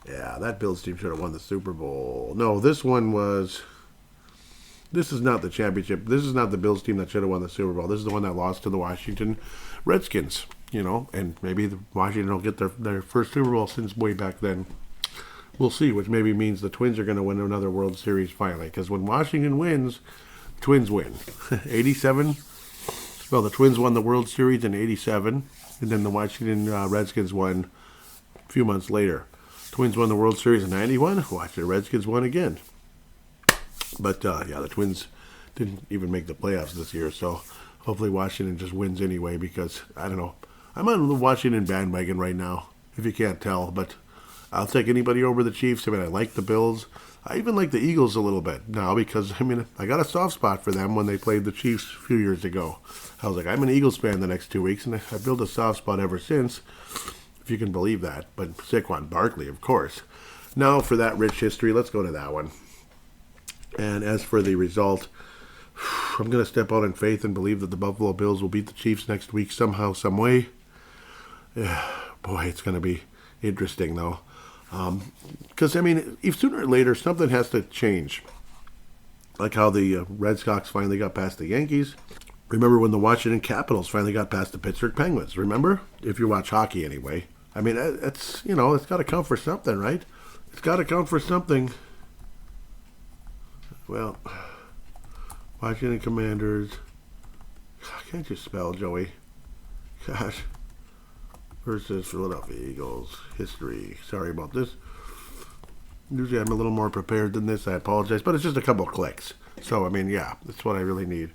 Yeah, that Bills team should have won the Super Bowl. No, this is not the championship. This is not the Bills team that should have won the Super Bowl. This is the one that lost to the Washington Redskins, and maybe the Washington will get their first Super Bowl since way back then. We'll see, which maybe means the Twins are going to win another World Series finally. Because when Washington wins, Twins win. 87. Well, the Twins won the World Series in 87. And then the Washington Redskins won a few months later. Twins won the World Series in 91. Washington Redskins won again. But, the Twins didn't even make the playoffs this year. So hopefully Washington just wins anyway because, I don't know. I'm on the Washington bandwagon right now, if you can't tell. But I'll take anybody over the Chiefs. I like the Bills. I even like the Eagles a little bit now because, I got a soft spot for them when they played the Chiefs a few years ago. I was like, I'm an Eagles fan the next 2 weeks, and I built a soft spot ever since, if you can believe that. But Saquon Barkley, of course. Now, for that rich history, let's go to that one. And as for the result, I'm going to step out in faith and believe that the Buffalo Bills will beat the Chiefs next week somehow, some way. Boy, it's going to be interesting, though. Because, if sooner or later, something has to change. Like how the Red Sox finally got past the Yankees. Remember when the Washington Capitals finally got past the Pittsburgh Penguins? Remember? If you watch hockey anyway. I mean, it's, it's got to count for something, right? It's got to count for something. Well, Washington Commanders. Can't you spell, Joey? Gosh. Versus Philadelphia Eagles. History. Sorry about this. Usually I'm a little more prepared than this. I apologize. But it's just a couple of clicks. So, I mean, yeah, that's what I really need.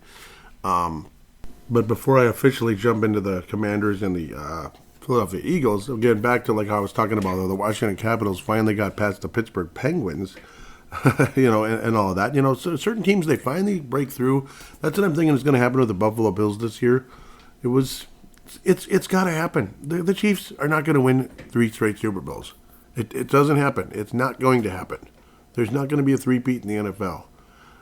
But before I officially jump into the Commanders and the Philadelphia Eagles, again, back to like how I was talking about, the Washington Capitals finally got past the Pittsburgh Penguins, and all of that. So certain teams, they finally break through. That's what I'm thinking is going to happen with the Buffalo Bills this year. It's got to happen. The Chiefs are not going to win 3 straight Super Bowls. It doesn't happen. It's not going to happen. There's not going to be a three-peat in the NFL.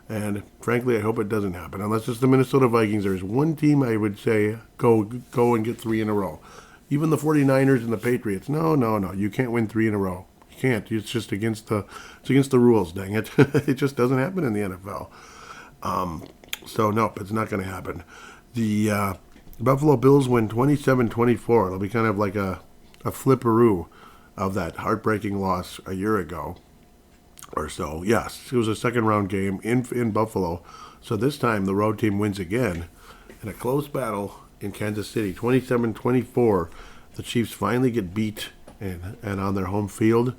And frankly, I hope it doesn't happen. Unless it's the Minnesota Vikings, there's one team I would say go and get 3 in a row. Even the 49ers and the Patriots. No. You can't win 3 in a row. You can't. It's just against the rules, dang it. It just doesn't happen in the NFL. So, nope, it's not going to happen. The Buffalo Bills win 27-24. It'll be kind of like a flipperoo of that heartbreaking loss a year ago or so. Yes, it was a second-round game in Buffalo. So this time the road team wins again in a close battle in Kansas City, 27-24. The Chiefs finally get beat and on their home field.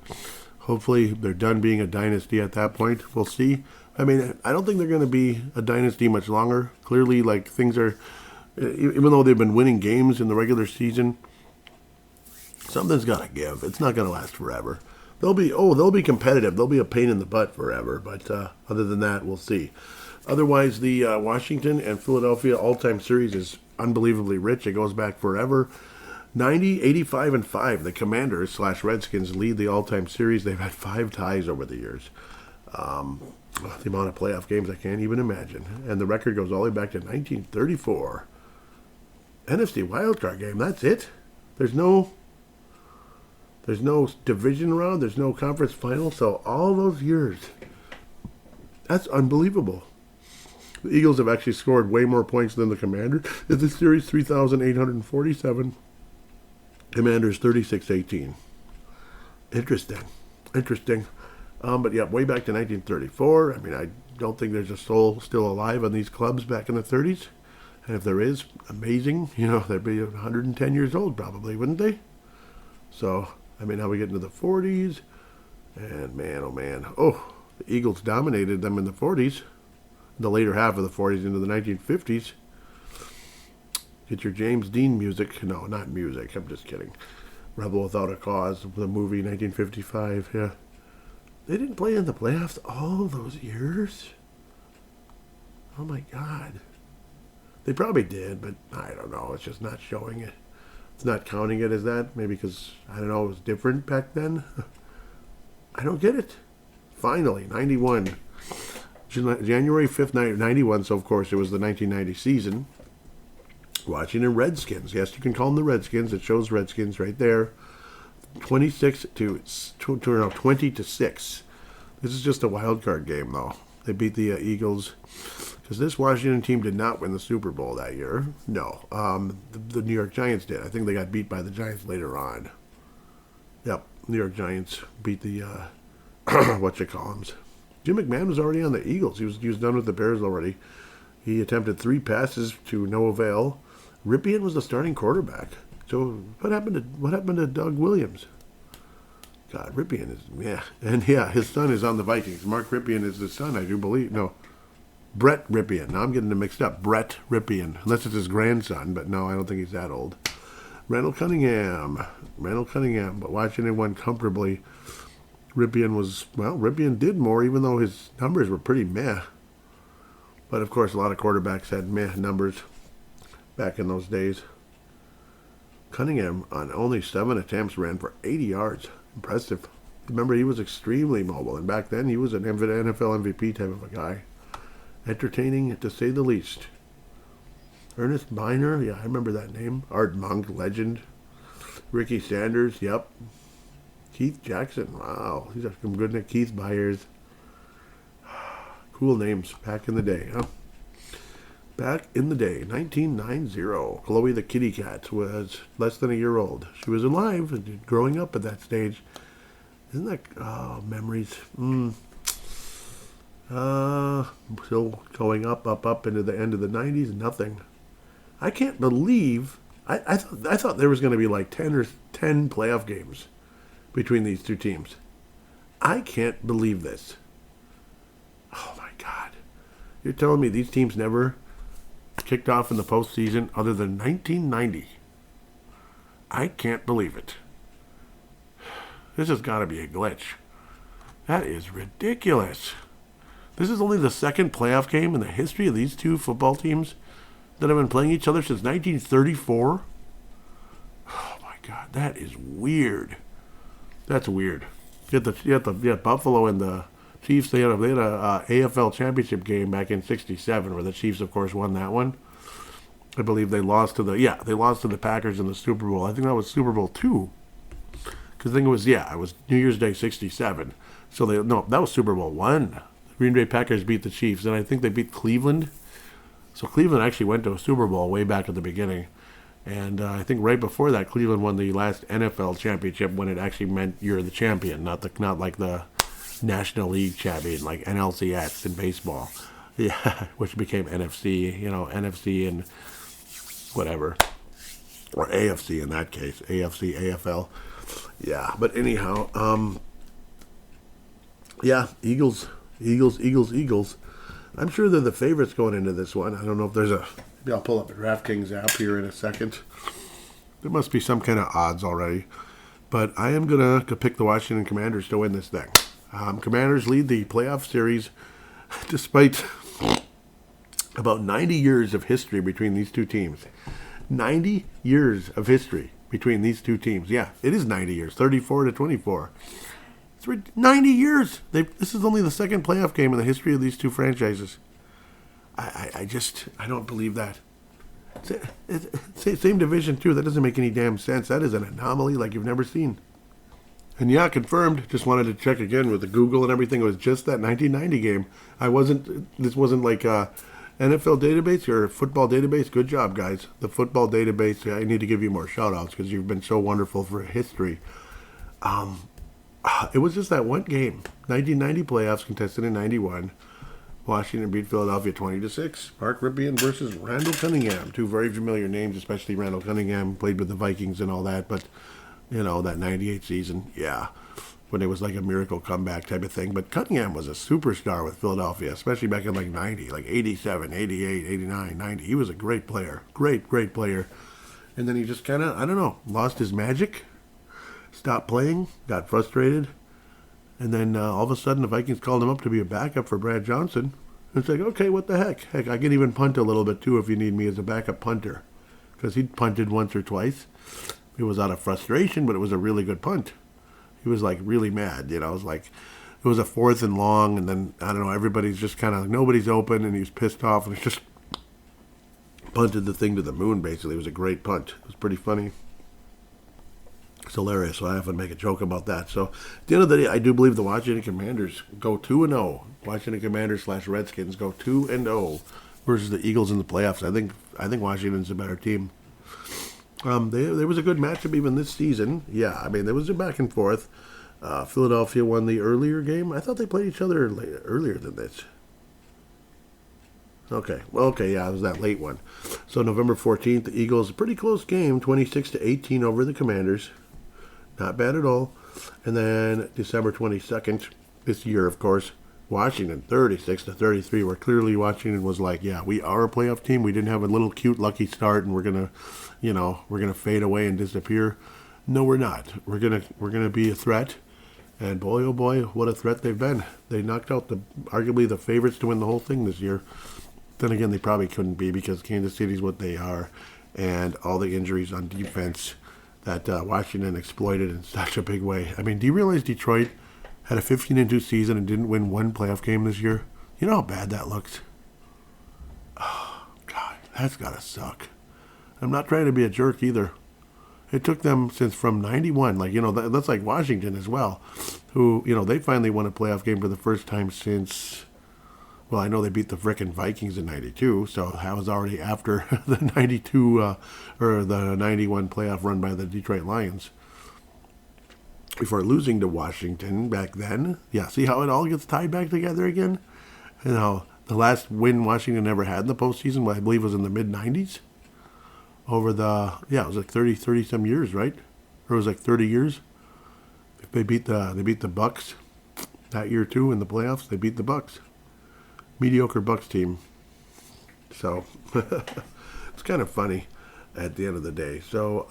Hopefully they're done being a dynasty at that point. We'll see. I mean, I don't think they're going to be a dynasty much longer. Clearly, like, things are, even though they've been winning games in the regular season, something's got to give. It's not going to last forever. They'll be competitive. They'll be a pain in the butt forever. But other than that, we'll see. Otherwise, the Washington and Philadelphia all-time series is unbelievably rich. It goes back forever. 90, 85, and 5. The Commanders / Redskins lead the all-time series. They've had 5 ties over the years. The amount of playoff games I can't even imagine. And the record goes all the way back to 1934. NFC wildcard game. That's it. There's no division round. There's no conference final. So all those years, that's unbelievable. The Eagles have actually scored way more points than the Commanders. In the series, 3,847. Commanders, 36-18. Interesting. But yeah, way back to 1934. I mean, I don't think there's a soul still alive on these clubs back in the 30s. And if there is, amazing. They'd be 110 years old probably, wouldn't they? So, I mean, now we get into the 40s. And man, oh man. Oh, the Eagles dominated them in the 40s. The later half of the 40s into the 1950s. Get your James Dean music. No, not music. I'm just kidding. Rebel Without a Cause, the movie, 1955. Yeah. They didn't play in the playoffs all those years? Oh my God. They probably did, but I don't know. It's just not showing it. It's not counting it as that. Maybe because, I don't know, it was different back then. I don't get it. Finally, 91. January 5th, 91. So, of course, it was the 1990 season. Washington Redskins. Yes, you can call them the Redskins. It shows Redskins right there. 20 to 6. This is just a wild card game, though. They beat the Eagles because this Washington team did not win the Super Bowl that year. No, the New York Giants did. I think they got beat by the Giants later on. Yep, New York Giants beat the whatchamacallits. Jim McMahon was already on the Eagles. He was done with the Bears already. He attempted 3 passes to no avail. Ripien was the starting quarterback. So what happened to Doug Williams? God, Ripien is, yeah. And yeah, his son is on the Vikings. Mark Ripien is his son, I do believe. No, Brett Ripien. Now I'm getting them mixed up. Brett Ripien. Unless it's his grandson, but no, I don't think he's that old. Randall Cunningham. But Washington won comfortably. Ripien did more, even though his numbers were pretty meh. But of course, a lot of quarterbacks had meh numbers back in those days. Cunningham, on only 7 attempts, ran for 80 yards. Impressive. Remember, he was extremely mobile, and back then he was an NFL MVP type of a guy. Entertaining, to say the least. Ernest Miner, yeah, I remember that name. Art Monk, legend. Ricky Sanders, yep. Keith Jackson, wow. These are some good names. Keith Byers. Cool names back in the day, huh? Back in the day, 1990, Chloe the kitty cat was less than a year old. She was alive and growing up at that stage. Isn't that, memories? Still going up into the end of the 90s, nothing. I can't believe, I thought there was going to be like 10 playoff games between these two teams. I can't believe this. Oh my God. You're telling me these teams never kicked off in the postseason other than 1990? I can't believe it. This has got to be a glitch. That is ridiculous. This is only the second playoff game in the history of these two football teams that have been playing each other since 1934. Oh my God, that is weird. That's weird. You had Buffalo and the Chiefs. They had a AFL championship game back in '67, where the Chiefs, of course, won that one. I believe they lost to the Packers in the Super Bowl. I think that was Super Bowl II. Because I think it was New Year's Day '67. So that was Super Bowl I. The Green Bay Packers beat the Chiefs, and I think they beat Cleveland. So Cleveland actually went to a Super Bowl way back at the beginning. And I think right before that, Cleveland won the last NFL championship when it actually meant you're the champion, not like the National League champion, like NLCS in baseball. Yeah, which became NFC, NFC and whatever. Or AFC in that case, AFC, AFL. Yeah, but anyhow, Eagles. I'm sure they're the favorites going into this one. I don't know if maybe I'll pull up the DraftKings app here in a second. There must be some kind of odds already. But I am going to pick the Washington Commanders to win this thing. Commanders lead the playoff series despite about 90 years of history between these two teams. 90 years of history between these two teams. Yeah, it is 90 years, 34-24. It's 90 years. This is only the second playoff game in the history of these two franchises. I don't believe that. Same division, too. That doesn't make any damn sense. That is an anomaly like you've never seen. And yeah, confirmed. Just wanted to check again with the Google and everything. It was just that 1990 game. This wasn't like a NFL database or a football database. Good job, guys. The football database, I need to give you more shout-outs because you've been so wonderful for history. It was just that one game. 1990 playoffs contested in 91. Washington beat Philadelphia 20-6. Mark Rypien versus Randall Cunningham. Two very familiar names, especially Randall Cunningham. Played with the Vikings and all that. But, that 98 season, yeah. When it was like a miracle comeback type of thing. But Cunningham was a superstar with Philadelphia, especially back in like 90, like 87, 88, 89, 90. He was a great player. Great player. And then he just kind of, lost his magic. Stopped playing, got frustrated, and then all of a sudden the Vikings called him up to be a backup for Brad Johnson. It's like, okay, what the heck? Heck, I can even punt a little bit too if you need me as a backup punter. Because he'd punted once or twice. It was out of frustration, but it was a really good punt. He was like really mad, It was like, it was a 4th and long, and then, I don't know, everybody's just kind of, nobody's open, and he was pissed off, and he just punted the thing to the moon, basically. It was a great punt. It was pretty funny. It's hilarious, so I often make a joke about that. So, at the end of the day, I do believe the Washington Commanders go 2-0. Washington Commanders / Redskins go 2-0 versus the Eagles in the playoffs. I think Washington's a better team. There was a good matchup even this season. Yeah, I mean, there was a back and forth. Philadelphia won the earlier game. I thought they played each other earlier than this. Okay, yeah, it was that late one. So November 14th, the Eagles, a pretty close game, 26-18 over the Commanders. Not bad at all. And then December 22nd, this year, of course, Washington, 36-33, where clearly Washington was like, yeah, we are a playoff team. We didn't have a little cute lucky start, and we're gonna fade away and disappear. No, we're not. We're gonna be a threat. And boy, oh boy, what a threat they've been. They knocked out arguably the favorites to win the whole thing this year. Then again, they probably couldn't be because Kansas City's what they are, and all the injuries on defense that Washington exploited in such a big way. I mean, do you realize Detroit had a 15-2 season and didn't win one playoff game this year? You know how bad that looks? Oh, God, that's got to suck. I'm not trying to be a jerk either. It took them from 91, that's like Washington as well, who, they finally won a playoff game for the first time since, Well, I know they beat the frickin' Vikings in '92, so that was already after the '92 or the '91 playoff run by the Detroit Lions. Before losing to Washington back then. Yeah, see how it all gets tied back together again? And how the last win Washington ever had in the postseason, I believe, was in the mid-'90s. Over the, it was like 30 some years, right? Or it was like 30 years. They beat the Bucks that year too in the playoffs. They beat the Bucks. Mediocre Bucks team. So it's kind of funny at the end of the day. So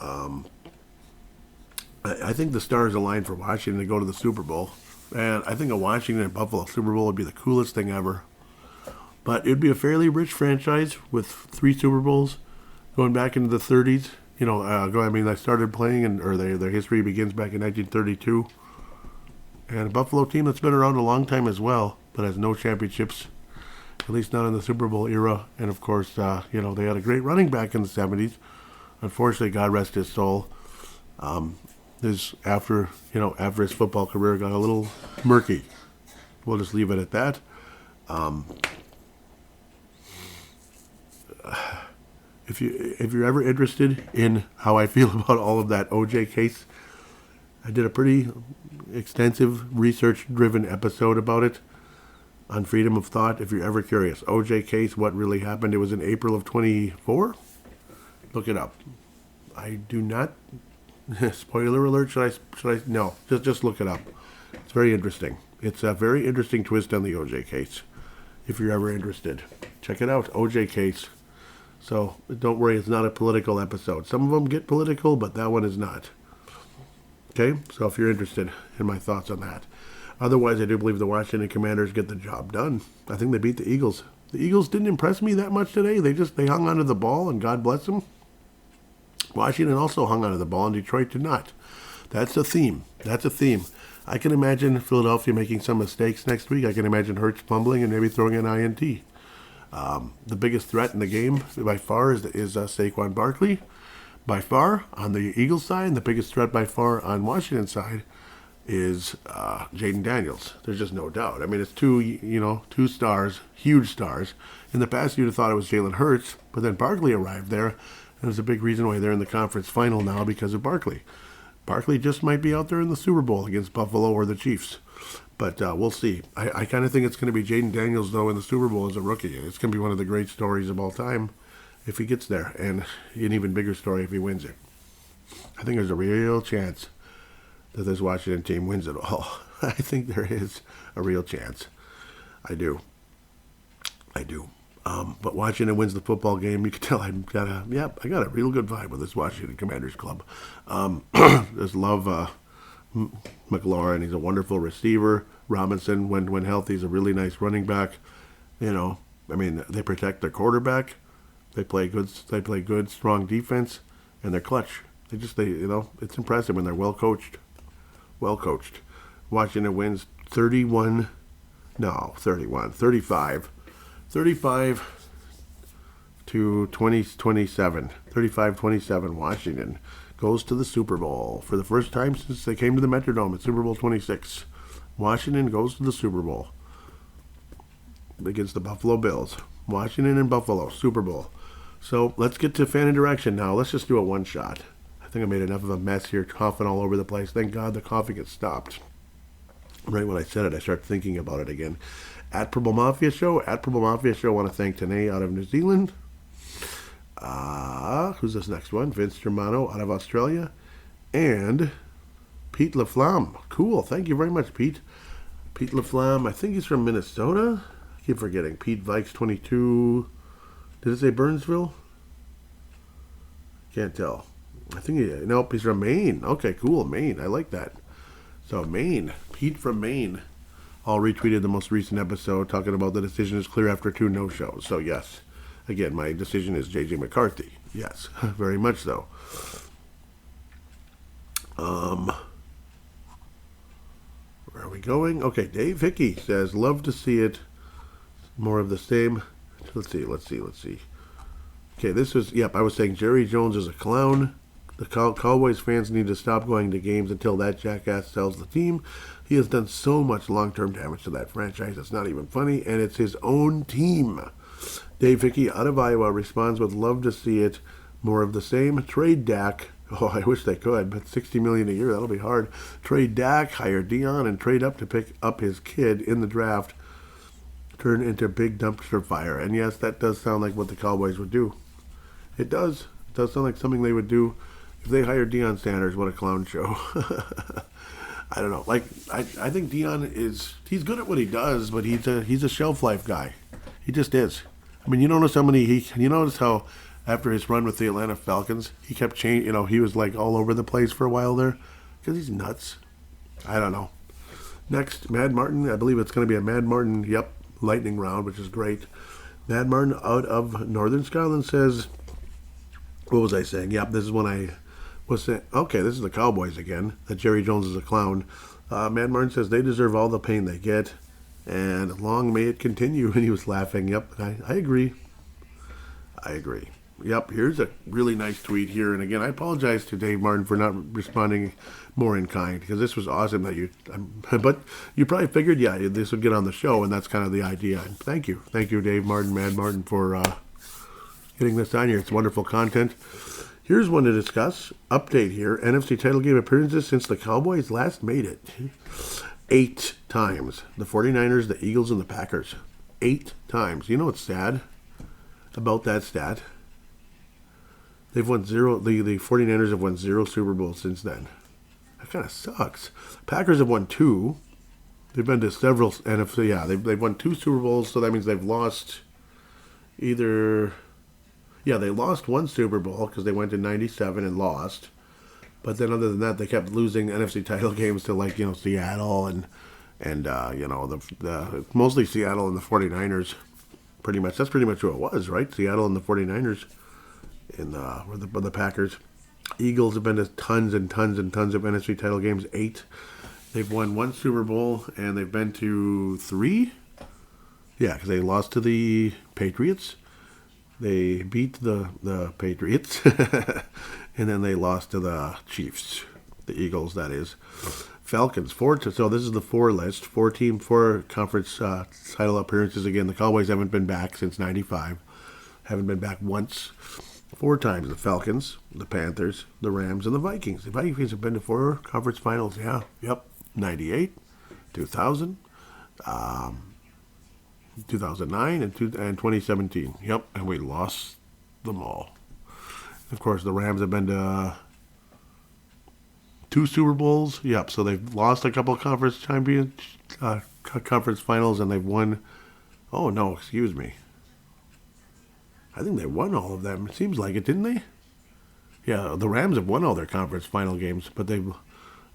I think the stars aligned for Washington to go to the Super Bowl. And I think a Washington and Buffalo Super Bowl would be the coolest thing ever. But it would be a fairly rich franchise with 3 Super Bowls going back into the 30s. I started playing, their history begins back in 1932. And a Buffalo team that's been around a long time as well, but has no championships, at least not in the Super Bowl era. And of course, they had a great running back in the 70s. Unfortunately, God rest his soul. After his football career got a little murky. We'll just leave it at that. If you're ever interested in how I feel about all of that OJ case, I did a pretty extensive research-driven episode about it on Freedom of Thought. If you're ever curious, OJ case, what really happened? It was in April of 24. Look it up. I do not. Spoiler alert. Should I? No. Just look it up. It's very interesting. It's a very interesting twist on the OJ case. If you're ever interested, check it out. OJ case. So don't worry, it's not a political episode. Some of them get political, but that one is not. Okay, so if you're interested in my thoughts on that. Otherwise, I do believe the Washington Commanders get the job done. I think they beat the Eagles. The Eagles didn't impress me that much today. They hung onto the ball, and God bless them. Washington also hung onto the ball, and Detroit did not. That's a theme. I can imagine Philadelphia making some mistakes next week. I can imagine Hurts fumbling and maybe throwing an INT. The biggest threat in the game by far is Saquon Barkley. By far, on the Eagles side, and the biggest threat by far on Washington side is Jayden Daniels. There's just no doubt. I mean, it's two stars, huge stars. In the past, you'd have thought it was Jalen Hurts, but then Barkley arrived there, and there's a big reason why they're in the conference final now because of Barkley. Barkley just might be out there in the Super Bowl against Buffalo or the Chiefs. But we'll see. I kind of think it's going to be Jayden Daniels, though, in the Super Bowl as a rookie. It's going to be one of the great stories of all time if he gets there, and an even bigger story if he wins it. I think there's a real chance that this Washington team wins it all. I think there is a real chance. I do. But Washington wins the football game. You can tell I got a real good vibe with this Washington Commanders club. Just love McLaurin. He's a wonderful receiver. Robinson, when healthy, is a really nice running back. They protect their quarterback. They play good, strong defense, and they're clutch. It's impressive when they're well coached. Washington wins 35 to 27. 35-27. Washington goes to the Super Bowl for the first time since they came to the Metrodome at Super Bowl 26. Washington goes to the Super Bowl against the Buffalo Bills. Washington and Buffalo, Super Bowl. So let's get to fan interaction now. Let's just do a one shot. I think I made enough of a mess here, coughing all over the place. Thank God the coughing has stopped. Right when I said it, I started thinking about it again. At Purple Mafia Show, I want to thank Tanae out of New Zealand. Who's this next one? Vince Germano out of Australia. And Pete LaFlamme. Cool. Thank you very much, Pete. Pete LaFlamme, I think he's from Minnesota. I keep forgetting. Pete Vikes 22. Did it say Burnsville? Can't tell. Nope, he's from Maine. Okay, cool. Maine. I like that. So Maine. Pete from Maine. All retweeted the most recent episode talking about the decision is clear after 2 no-shows. So yes. Again, my decision is J.J. McCarthy. Yes, very much so. Where are we going? Okay, Dave Hickey says, love to see it. More of the same. Let's see. Okay, this is, I was saying Jerry Jones is a clown. The Cowboys fans need to stop going to games until that jackass sells the team. He has done so much long-term damage to that franchise. It's not even funny, and it's his own team. Dave Hickey out of Iowa responds with love to see it. More of the same. Trade Dak. Oh, I wish they could, but $60 million a year, that'll be hard. Trade Dak, hire Dion, and trade up to pick up his kid in the draft. Turn into big dumpster fire. And yes, that does sound like what the Cowboys would do. It does. It does sound like something they would do if they hired Deion Sanders. What a clown show. I don't know. Like, I think Deion he's good at what he does, but he's a shelf life guy. He just is. I mean, you notice how after his run with the Atlanta Falcons, he kept changing. He was like all over the place for a while there because he's nuts. I don't know. Next, Mad Martin. I believe it's going to be a Mad Martin, lightning round, which is great. Mad Martin out of Northern Scotland says, what was I saying? Yep, this is when I was saying, okay, this is the Cowboys again, that Jerry Jones is a clown. Mad Martin says they deserve all the pain they get, and long may it continue. And he was laughing. Yep, I agree. Yep, here's a really nice tweet here. And again, I apologize to Dave Martin for not responding more in kind, because this was awesome but you probably figured, this would get on the show, and that's kind of the idea. And thank you, Dave Martin, Mad Martin, for getting this on here. It's wonderful content. Here's one to discuss. Update here. NFC title game appearances since the Cowboys last made it. 8 times. The 49ers, the Eagles, and the Packers. 8 times. You know what's sad about that stat? They've won 0. The 49ers have won 0 Super Bowls since then. That kind of sucks. Packers have won 2. They've been to several NFC. Yeah, they've won 2 Super Bowls, so that means they've lost either. Yeah, they lost 1 Super Bowl because they went in '97 and lost. But then other than that, they kept losing NFC title games to Seattle and the mostly Seattle and the 49ers. Pretty much, that's pretty much who it was, right? Seattle and the 49ers. And the Packers. Eagles have been to tons and tons and tons of NFC title games. 8. They've won 1 Super Bowl, and they've been to 3. Yeah, because they lost to the Patriots. They beat the Patriots. And then they lost to the Chiefs. The Eagles, that is. Falcons, 4. So this is the 4 list. 4 conference title appearances. Again, the Cowboys haven't been back since '95. Haven't been back once. 4 times. The Falcons, the Panthers, the Rams, and the Vikings. The Vikings have been to 4 conference finals. Yeah. Yep. 98, 2000, 2009, and 2017. Yep. And we lost them all. Of course, the Rams have been to 2 Super Bowls. Yep. So they've lost a couple of conference finals, and they've won. Oh no, excuse me. I think they won all of them. It seems like it, didn't they? Yeah, the Rams have won all their conference final games, but they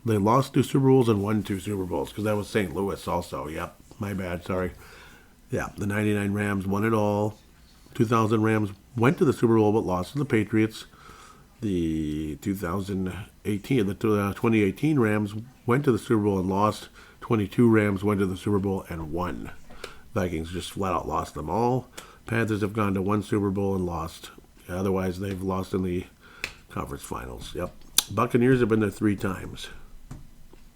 lost 2 Super Bowls and won 2 Super Bowls, because that was St. Louis also. Yep, my bad, sorry. Yeah, the 99 Rams won it all. 2000 Rams went to the Super Bowl but lost to the Patriots. The 2018 Rams went to the Super Bowl and lost. 22 Rams went to the Super Bowl and won. Vikings just flat out lost them all. Panthers have gone to 1 Super Bowl and lost. Otherwise, they've lost in the conference finals. Yep. Buccaneers have been there 3 times.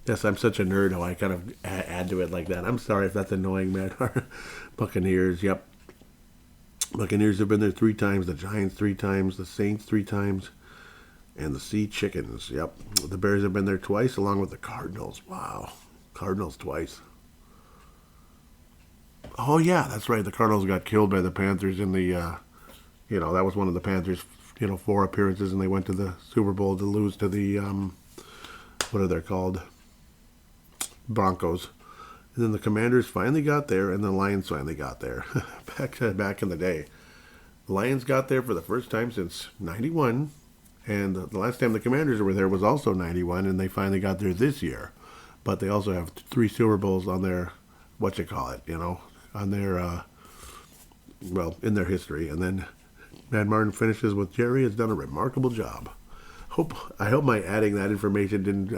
Yes, I'm such a nerd how I kind of add to it like that. I'm sorry if that's annoying, man. Buccaneers, yep. Buccaneers have been there 3 times. The Giants 3 times. The Saints 3 times. And the Sea Chickens, yep. The Bears have been there twice, along with the Cardinals. Wow. Cardinals twice. Oh, yeah, that's right. The Cardinals got killed by the Panthers in the, that was one of the Panthers, 4 appearances, and they went to the Super Bowl to lose to the, what are they called? Broncos. And then the Commanders finally got there, and the Lions finally got there. back in the day. The Lions got there for the first time since '91, and the last time the Commanders were there was also '91, and they finally got there this year. But they also have 3 Super Bowls on their, on their, in their history. And then Mad Martin finishes with Jerry has done a remarkable job. I hope my adding that information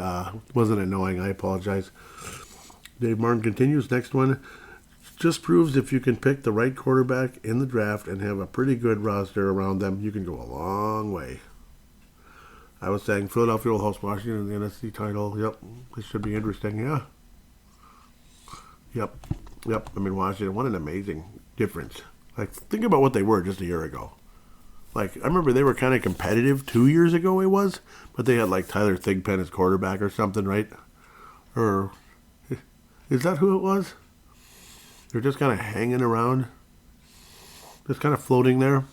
wasn't annoying. I apologize. Dave Martin continues. Next one. Just proves if you can pick the right quarterback in the draft and have a pretty good roster around them, you can go a long way. I was saying Philadelphia will host Washington in the NFC title. Yep, this should be interesting. Yeah. Yep. I mean, Washington, what an amazing difference. Like, think about what they were just a year ago. Like, I remember they were kind of competitive 2 years ago, it was, but they had, like, Tyler Thigpen as quarterback or something, right? Or, is that who it was? They're just kind of hanging around. Just kind of floating there,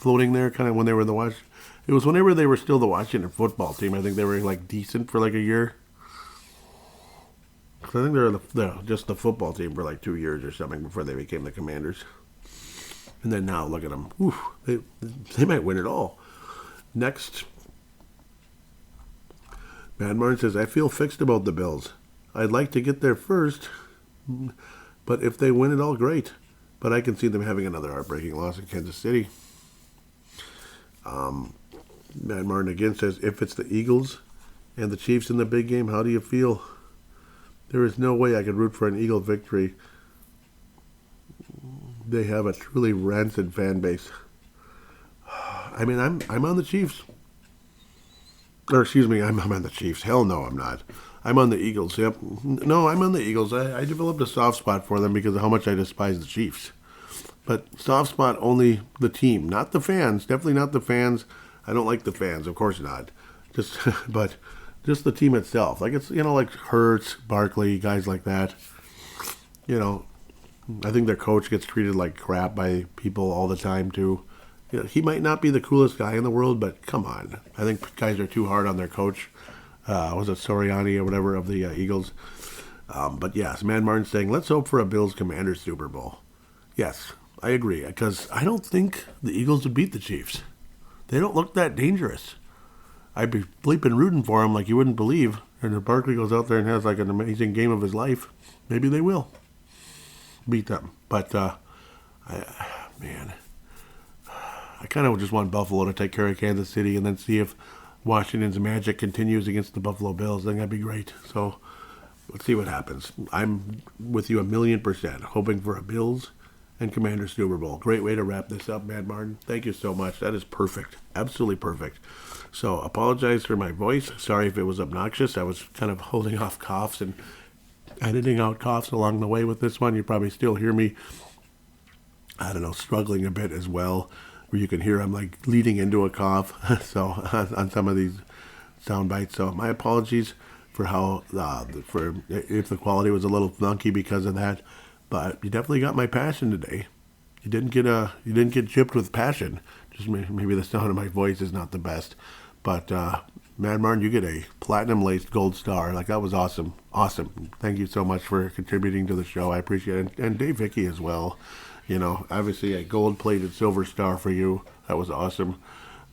kind of when they were the Washington. It was whenever they were still the Washington football team. I think they were, like, decent for, like, a year. I think they're just the football team for like 2 years or something before they became the Commanders. And then now, look at them. Oof, they might win it all. Next, Matt Martin says, I feel fixed about the Bills. I'd like to get there first, but if they win it all, great. But I can see them having another heartbreaking loss in Kansas City. Matt Martin again says, if it's the Eagles and the Chiefs in the big game, how do you feel? There is no way I could root for an Eagle victory. They have a truly rancid fan base. I mean, I'm on the Chiefs. Or excuse me, I'm on the Chiefs. Hell no, I'm not. I'm on the Eagles. Yep. No, I'm on the Eagles. I developed a soft spot for them because of how much I despise the Chiefs. But soft spot only the team, not the fans. Definitely not the fans. I don't like the fans. Of course not. But just the team itself. Like, it's, like Hurts, Barkley, guys like that. I think their coach gets treated like crap by people all the time, too. He might not be the coolest guy in the world, but come on. I think guys are too hard on their coach. Was it Soriani or whatever of the Eagles? But yes, Man Martin saying, let's hope for a Bills-Commanders Super Bowl. Yes, I agree, because I don't think the Eagles would beat the Chiefs. They don't look that dangerous. I'd be bleeping rooting for them like you wouldn't believe. And if Barkley goes out there and has like an amazing game of his life, maybe they will beat them. But, I kind of just want Buffalo to take care of Kansas City and then see if Washington's magic continues against the Buffalo Bills. I think that'd be great. So let's see what happens. I'm with you 1,000,000%, hoping for a Bills and Commanders Super Bowl. Great way to wrap this up, Matt Martin. Thank you so much. That is perfect. Absolutely perfect. So apologize for my voice. Sorry if it was obnoxious. I was kind of holding off coughs and editing out coughs along the way with this one. You probably still hear me, struggling a bit as well, where you can hear I'm like leading into a cough. So on some of these sound bites. So my apologies for for if the quality was a little funky because of that. But you definitely got my passion today. You didn't get gypped with passion. Just maybe the sound of my voice is not the best. But Mad Martin, you get a platinum-laced gold star. Like, that was awesome. Awesome. Thank you so much for contributing to the show. I appreciate it. And Dave Hickey as well. Obviously a gold-plated silver star for you. That was awesome.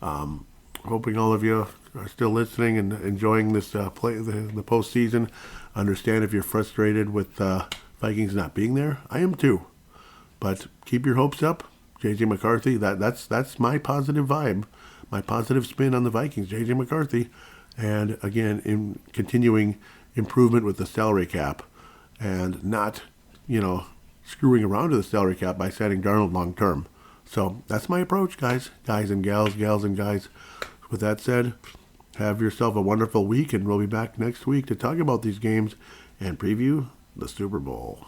Hoping all of you are still listening and enjoying this the postseason. Understand if you're frustrated with Vikings not being there. I am too. But keep your hopes up. J.J. McCarthy, that's my positive vibe. My positive spin on the Vikings, J.J. McCarthy. And again, in continuing improvement with the salary cap and not, screwing around to the salary cap by signing Darnold long term. So that's my approach, guys and gals and guys. With that said, have yourself a wonderful week, and we'll be back next week to talk about these games and preview the Super Bowl.